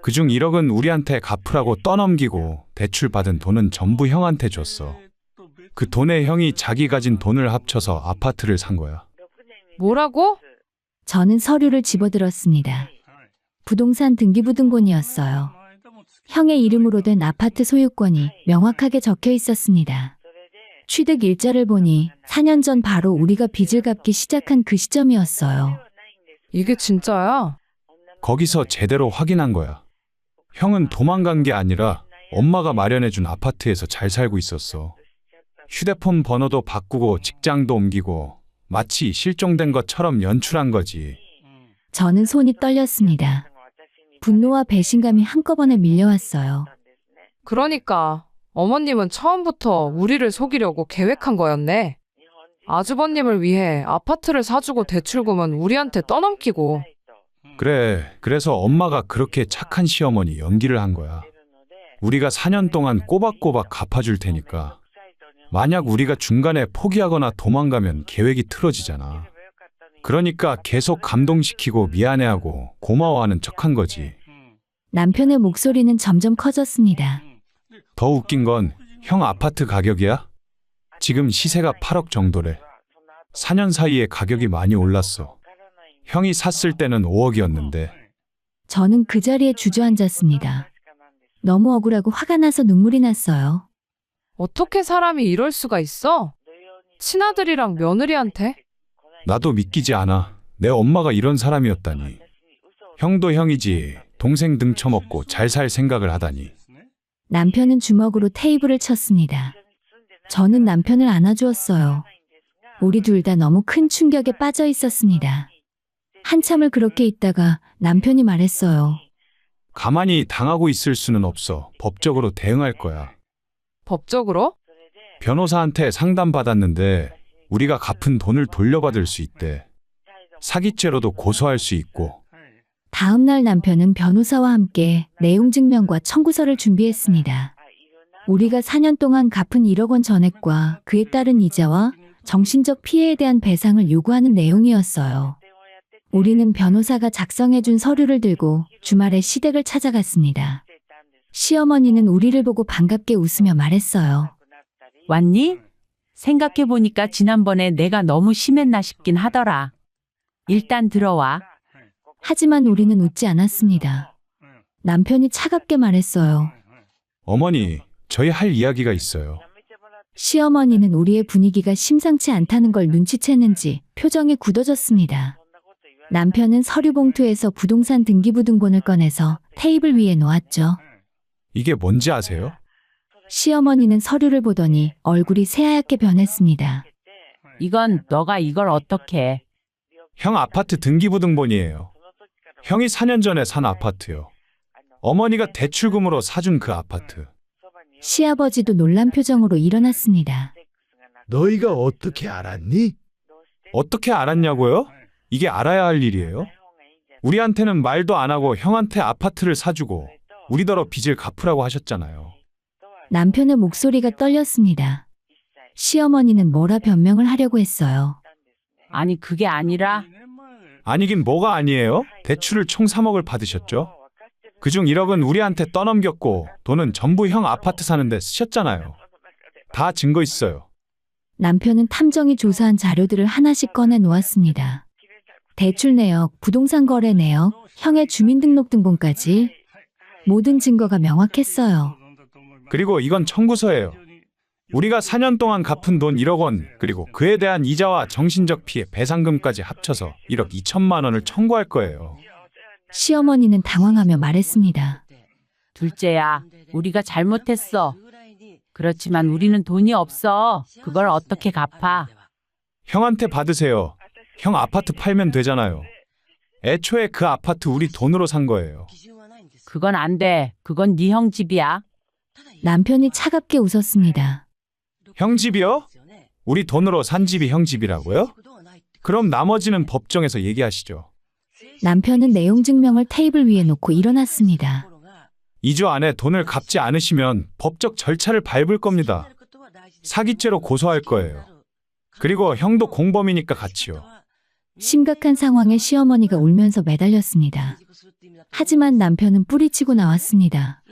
그중 1억은 우리한테 갚으라고 떠넘기고 대출 받은 돈은 전부 형한테 줬어. 그 돈에 형이 자기 가진 돈을 합쳐서 아파트를 산 거야. 뭐라고? 저는 서류를 집어들었습니다. 부동산 등기부등본이었어요. 형의 이름으로 된 아파트 소유권이 명확하게 적혀 있었습니다. 취득 일자를 보니 4년 전 바로 우리가 빚을 갚기 시작한 그 시점이었어요. 이게 진짜야? 거기서 제대로 확인한 거야. 형은 도망간 게 아니라 엄마가 마련해준 아파트에서 잘 살고 있었어. 휴대폰 번호도 바꾸고 직장도 옮기고 마치 실종된 것처럼 연출한 거지. 저는 손이 떨렸습니다. 분노와 배신감이 한꺼번에 밀려왔어요. 그러니까 어머님은 처음부터 우리를 속이려고 계획한 거였네. 아주버님을 위해 아파트를 사주고 대출금은 우리한테 떠넘기고. 그래, 그래서 엄마가 그렇게 착한 시어머니 연기를 한 거야. 우리가 4년 동안 꼬박꼬박 갚아줄 테니까 만약 우리가 중간에 포기하거나 도망가면 계획이 틀어지잖아. 그러니까 계속 감동시키고 미안해하고 고마워하는 척한 거지. 남편의 목소리는 점점 커졌습니다. 더 웃긴 건 형 아파트 가격이야? 지금 시세가 8억 정도래. 4년 사이에 가격이 많이 올랐어. 형이 샀을 때는 5억이었는데. 저는 그 자리에 주저앉았습니다. 너무 억울하고 화가 나서 눈물이 났어요. 어떻게 사람이 이럴 수가 있어? 친아들이랑 며느리한테? 나도 믿기지 않아. 내 엄마가 이런 사람이었다니. 형도 형이지. 동생 등쳐먹고 잘 살 생각을 하다니. 남편은 주먹으로 테이블을 쳤습니다. 저는 남편을 안아주었어요. 우리 둘 다 너무 큰 충격에 빠져 있었습니다. 한참을 그렇게 있다가 남편이 말했어요. 가만히 당하고 있을 수는 없어. 법적으로 대응할 거야. 법적으로? 변호사한테 상담받았는데 우리가 갚은 돈을 돌려받을 수 있대. 사기죄로도 고소할 수 있고. 다음 날 남편은 변호사와 함께 내용 증명과 청구서를 준비했습니다. 우리가 4년 동안 갚은 1억 원 전액과 그에 따른 이자와 정신적 피해에 대한 배상을 요구하는 내용이었어요. 우리는 변호사가 작성해준 서류를 들고 주말에 시댁을 찾아갔습니다. 시어머니는 우리를 보고 반갑게 웃으며 말했어요. 왔니? 생각해보니까 지난번에 내가 너무 심했나 싶긴 하더라. 일단 들어와. 하지만 우리는 웃지 않았습니다. 남편이 차갑게 말했어요. 어머니, 저희 할 이야기가 있어요. 시어머니는 우리의 분위기가 심상치 않다는 걸 눈치챘는지 표정이 굳어졌습니다. 남편은 서류 봉투에서 부동산 등기부등본을 꺼내서 테이블 위에 놓았죠. 이게 뭔지 아세요? 시어머니는 서류를 보더니 얼굴이 새하얗게 변했습니다. 이건 너가 이걸 어떻게. 형 아파트 등기부등본이에요. 형이 4년 전에 산 아파트요. 어머니가 대출금으로 사준 그 아파트. 시아버지도 놀란 표정으로 일어났습니다. 너희가 어떻게 알았니? 어떻게 알았냐고요? 이게 알아야 할 일이에요? 우리한테는 말도 안 하고 형한테 아파트를 사주고 우리더러 빚을 갚으라고 하셨잖아요. 남편의 목소리가 떨렸습니다. 시어머니는 뭐라 변명을 하려고 했어요. 아니 그게 아니라. 아니긴 뭐가 아니에요? 대출을 총 3억을 받으셨죠? 그중 1억은 우리한테 떠넘겼고 돈은 전부 형 아파트 사는데 쓰셨잖아요. 다 증거 있어요. 남편은 탐정이 조사한 자료들을 하나씩 꺼내 놓았습니다. 대출 내역, 부동산 거래 내역, 형의 주민등록등본까지 모든 증거가 명확했어요. 그리고 이건 청구서예요. 우리가 4년 동안 갚은 돈 1억 원, 그리고 그에 대한 이자와 정신적 피해 배상금까지 합쳐서 1억 2천만 원을 청구할 거예요. 시어머니는 당황하며 말했습니다. 둘째야, 우리가 잘못했어. 그렇지만 우리는 돈이 없어. 그걸 어떻게 갚아? 형한테 받으세요. 형 아파트 팔면 되잖아요. 애초에 그 아파트 우리 돈으로 산 거예요. 그건 안 돼. 그건 네 형 집이야. 남편이 차갑게 웃었습니다. 형 집이요? 우리 돈으로 산 집이 형 집이라고요? 그럼 나머지는 법정에서 얘기하시죠. 남편은 내용 증명을 테이블 위에 놓고 일어났습니다. 2주 안에 돈을 갚지 않으시면 법적 절차를 밟을 겁니다. 사기죄로 고소할 거예요. 그리고 형도 공범이니까 같이요. 심각한 상황에 시어머니가 울면서 매달렸습니다. 하지만 남편은 뿌리치고 나왔습니다.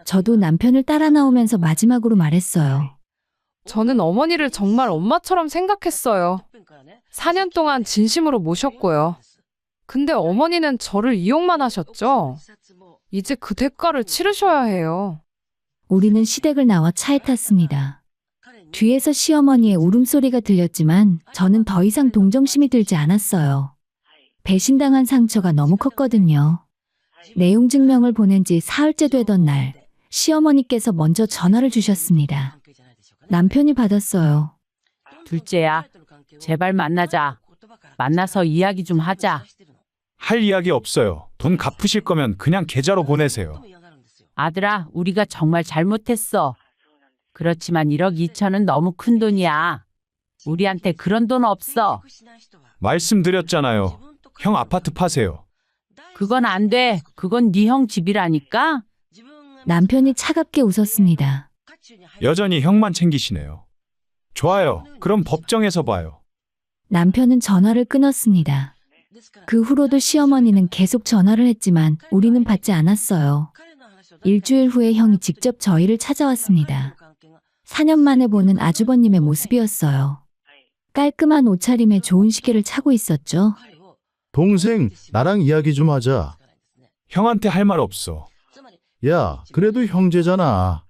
저도 남편을 따라 나오면서 마지막으로 말했어요. 저는 어머니를 정말 엄마처럼 생각했어요. 4년 동안 진심으로 모셨고요. 근데 어머니는 저를 이용만 하셨죠? 이제 그 대가를 치르셔야 해요. 우리는 시댁을 나와 차에 탔습니다. 뒤에서 시어머니의 울음소리가 들렸지만 저는 더 이상 동정심이 들지 않았어요. 배신당한 상처가 너무 컸거든요. 내용 증명을 보낸 지 사흘째 되던 날, 시어머니께서 먼저 전화를 주셨습니다. 남편이 받았어요. 둘째야, 제발 만나자. 만나서 이야기 좀 하자. 할 이야기 없어요. 돈 갚으실 거면 그냥 계좌로 보내세요. 아들아, 우리가 정말 잘못했어. 그렇지만 1억 2천은 너무 큰 돈이야. 우리한테 그런 돈 없어. 말씀드렸잖아요. 형 아파트 파세요. 그건 안 돼. 그건 네 형 집이라니까. 남편이 차갑게 웃었습니다. 여전히 형만 챙기시네요. 좋아요. 그럼 법정에서 봐요. 남편은 전화를 끊었습니다. 그 후로도 시어머니는 계속 전화를 했지만 우리는 받지 않았어요. 일주일 후에 형이 직접 저희를 찾아왔습니다. 4년 만에 보는 아주버님의 모습이었어요. 깔끔한 옷차림에 좋은 시계를 차고 있었죠. 동생, 나랑 이야기 좀 하자. 형한테 할 말 없어. 야, 그래도 형제잖아.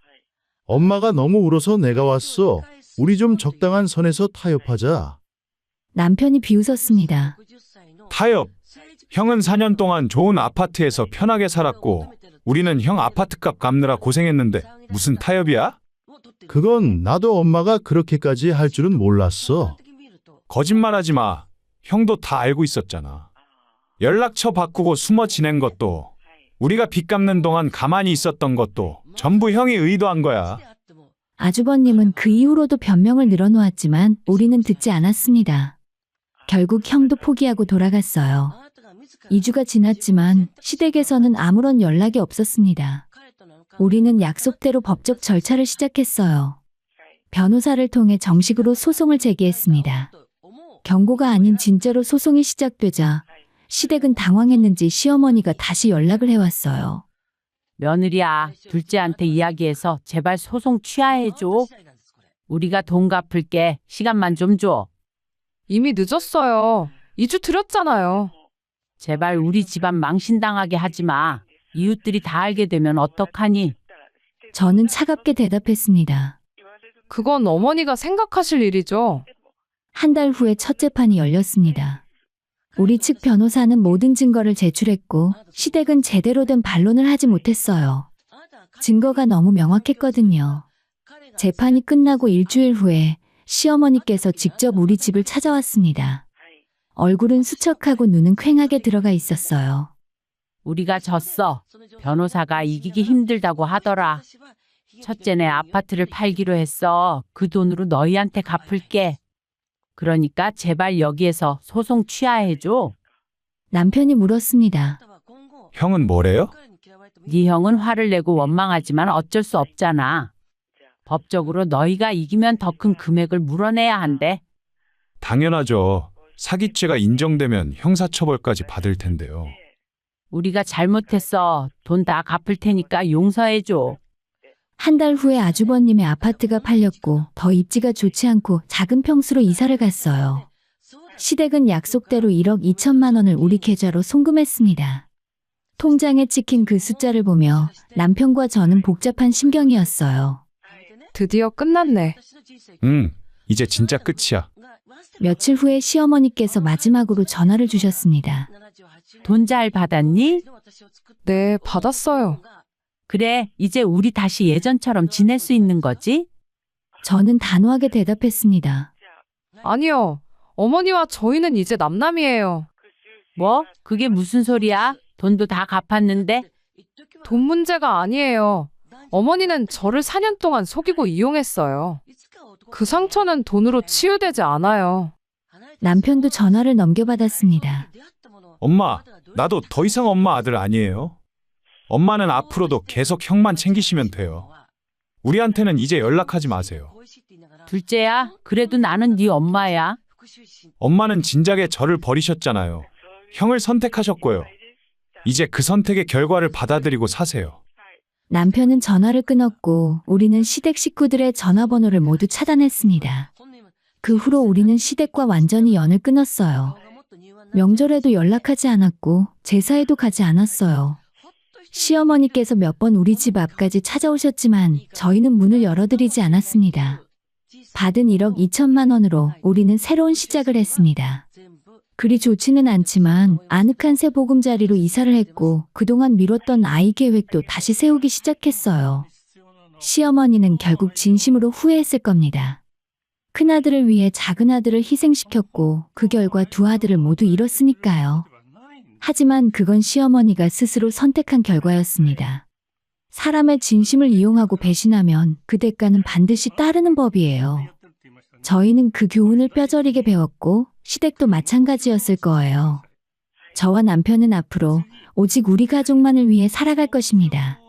엄마가 너무 울어서 내가 왔어. 우리 좀 적당한 선에서 타협하자. 남편이 비웃었습니다. 타협. 형은 4년 동안 좋은 아파트에서 편하게 살았고 우리는 형 아파트값 갚느라 고생했는데 무슨 타협이야? 그건 나도 엄마가 그렇게까지 할 줄은 몰랐어. 거짓말하지 마. 형도 다 알고 있었잖아. 연락처 바꾸고 숨어 지낸 것도 우리가 빚 갚는 동안 가만히 있었던 것도 전부 형이 의도한 거야. 아주버님은 그 이후로도 변명을 늘어놓았지만 우리는 듣지 않았습니다. 결국 형도 포기하고 돌아갔어요. 2주가 지났지만 시댁에서는 아무런 연락이 없었습니다. 우리는 약속대로 법적 절차를 시작했어요. 변호사를 통해 정식으로 소송을 제기했습니다. 경고가 아닌 진짜로 소송이 시작되자 시댁은 당황했는지 시어머니가 다시 연락을 해왔어요. 며느리야, 둘째한테 이야기해서 제발 소송 취하해줘. 우리가 돈 갚을게. 시간만 좀 줘. 이미 늦었어요. 2주 드렸잖아요. 제발 우리 집안 망신당하게 하지 마. 이웃들이 다 알게 되면 어떡하니? 저는 차갑게 대답했습니다. 그건 어머니가 생각하실 일이죠. 한 달 후에 첫 재판이 열렸습니다. 우리 측 변호사는 모든 증거를 제출했고 시댁은 제대로 된 반론을 하지 못했어요. 증거가 너무 명확했거든요. 재판이 끝나고 일주일 후에 시어머니께서 직접 우리 집을 찾아왔습니다. 얼굴은 수척하고 눈은 퀭하게 들어가 있었어요. 우리가 졌어. 변호사가 이기기 힘들다고 하더라. 첫째네 아파트를 팔기로 했어. 그 돈으로 너희한테 갚을게. 그러니까 제발 여기에서 소송 취하해줘. 남편이 물었습니다. 형은 뭐래요? 네 형은 화를 내고 원망하지만 어쩔 수 없잖아. 법적으로 너희가 이기면 더 큰 금액을 물어내야 한대. 당연하죠. 사기죄가 인정되면 형사처벌까지 받을 텐데요. 우리가 잘못했어. 돈 다 갚을 테니까 용서해줘. 한 달 후에 아주버님의 아파트가 팔렸고 더 입지가 좋지 않고 작은 평수로 이사를 갔어요. 시댁은 약속대로 1억 2천만 원을 우리 계좌로 송금했습니다. 통장에 찍힌 그 숫자를 보며 남편과 저는 복잡한 심경이었어요. 드디어 끝났네. 이제 진짜 끝이야. 며칠 후에 시어머니께서 마지막으로 전화를 주셨습니다. 돈 잘 받았니? 네, 받았어요. 그래, 이제 우리 다시 예전처럼 지낼 수 있는 거지? 저는 단호하게 대답했습니다. 아니요. 어머니와 저희는 이제 남남이에요. 뭐? 그게 무슨 소리야? 돈도 다 갚았는데? 돈 문제가 아니에요. 어머니는 저를 4년 동안 속이고 이용했어요. 그 상처는 돈으로 치유되지 않아요. 남편도 전화를 넘겨받았습니다. 엄마, 나도 더 이상 엄마 아들 아니에요. 엄마는 앞으로도 계속 형만 챙기시면 돼요. 우리한테는 이제 연락하지 마세요. 둘째야, 그래도 나는 네 엄마야. 엄마는 진작에 저를 버리셨잖아요. 형을 선택하셨고요. 이제 그 선택의 결과를 받아들이고 사세요. 남편은 전화를 끊었고 우리는 시댁 식구들의 전화번호를 모두 차단했습니다. 그 후로 우리는 시댁과 완전히 연을 끊었어요. 명절에도 연락하지 않았고 제사에도 가지 않았어요. 시어머니께서 몇 번 우리 집 앞까지 찾아오셨지만 저희는 문을 열어드리지 않았습니다. 받은 1억 2천만 원으로 우리는 새로운 시작을 했습니다. 그리 좋지는 않지만 아늑한 새 보금자리로 이사를 했고 그동안 미뤘던 아이 계획도 다시 세우기 시작했어요. 시어머니는 결국 진심으로 후회했을 겁니다. 큰아들을 위해 작은아들을 희생시켰고 그 결과 두 아들을 모두 잃었으니까요. 하지만 그건 시어머니가 스스로 선택한 결과였습니다. 사람의 진심을 이용하고 배신하면 그 대가는 반드시 따르는 법이에요. 저희는 그 교훈을 뼈저리게 배웠고 시댁도 마찬가지였을 거예요. 저와 남편은 앞으로 오직 우리 가족만을 위해 살아갈 것입니다.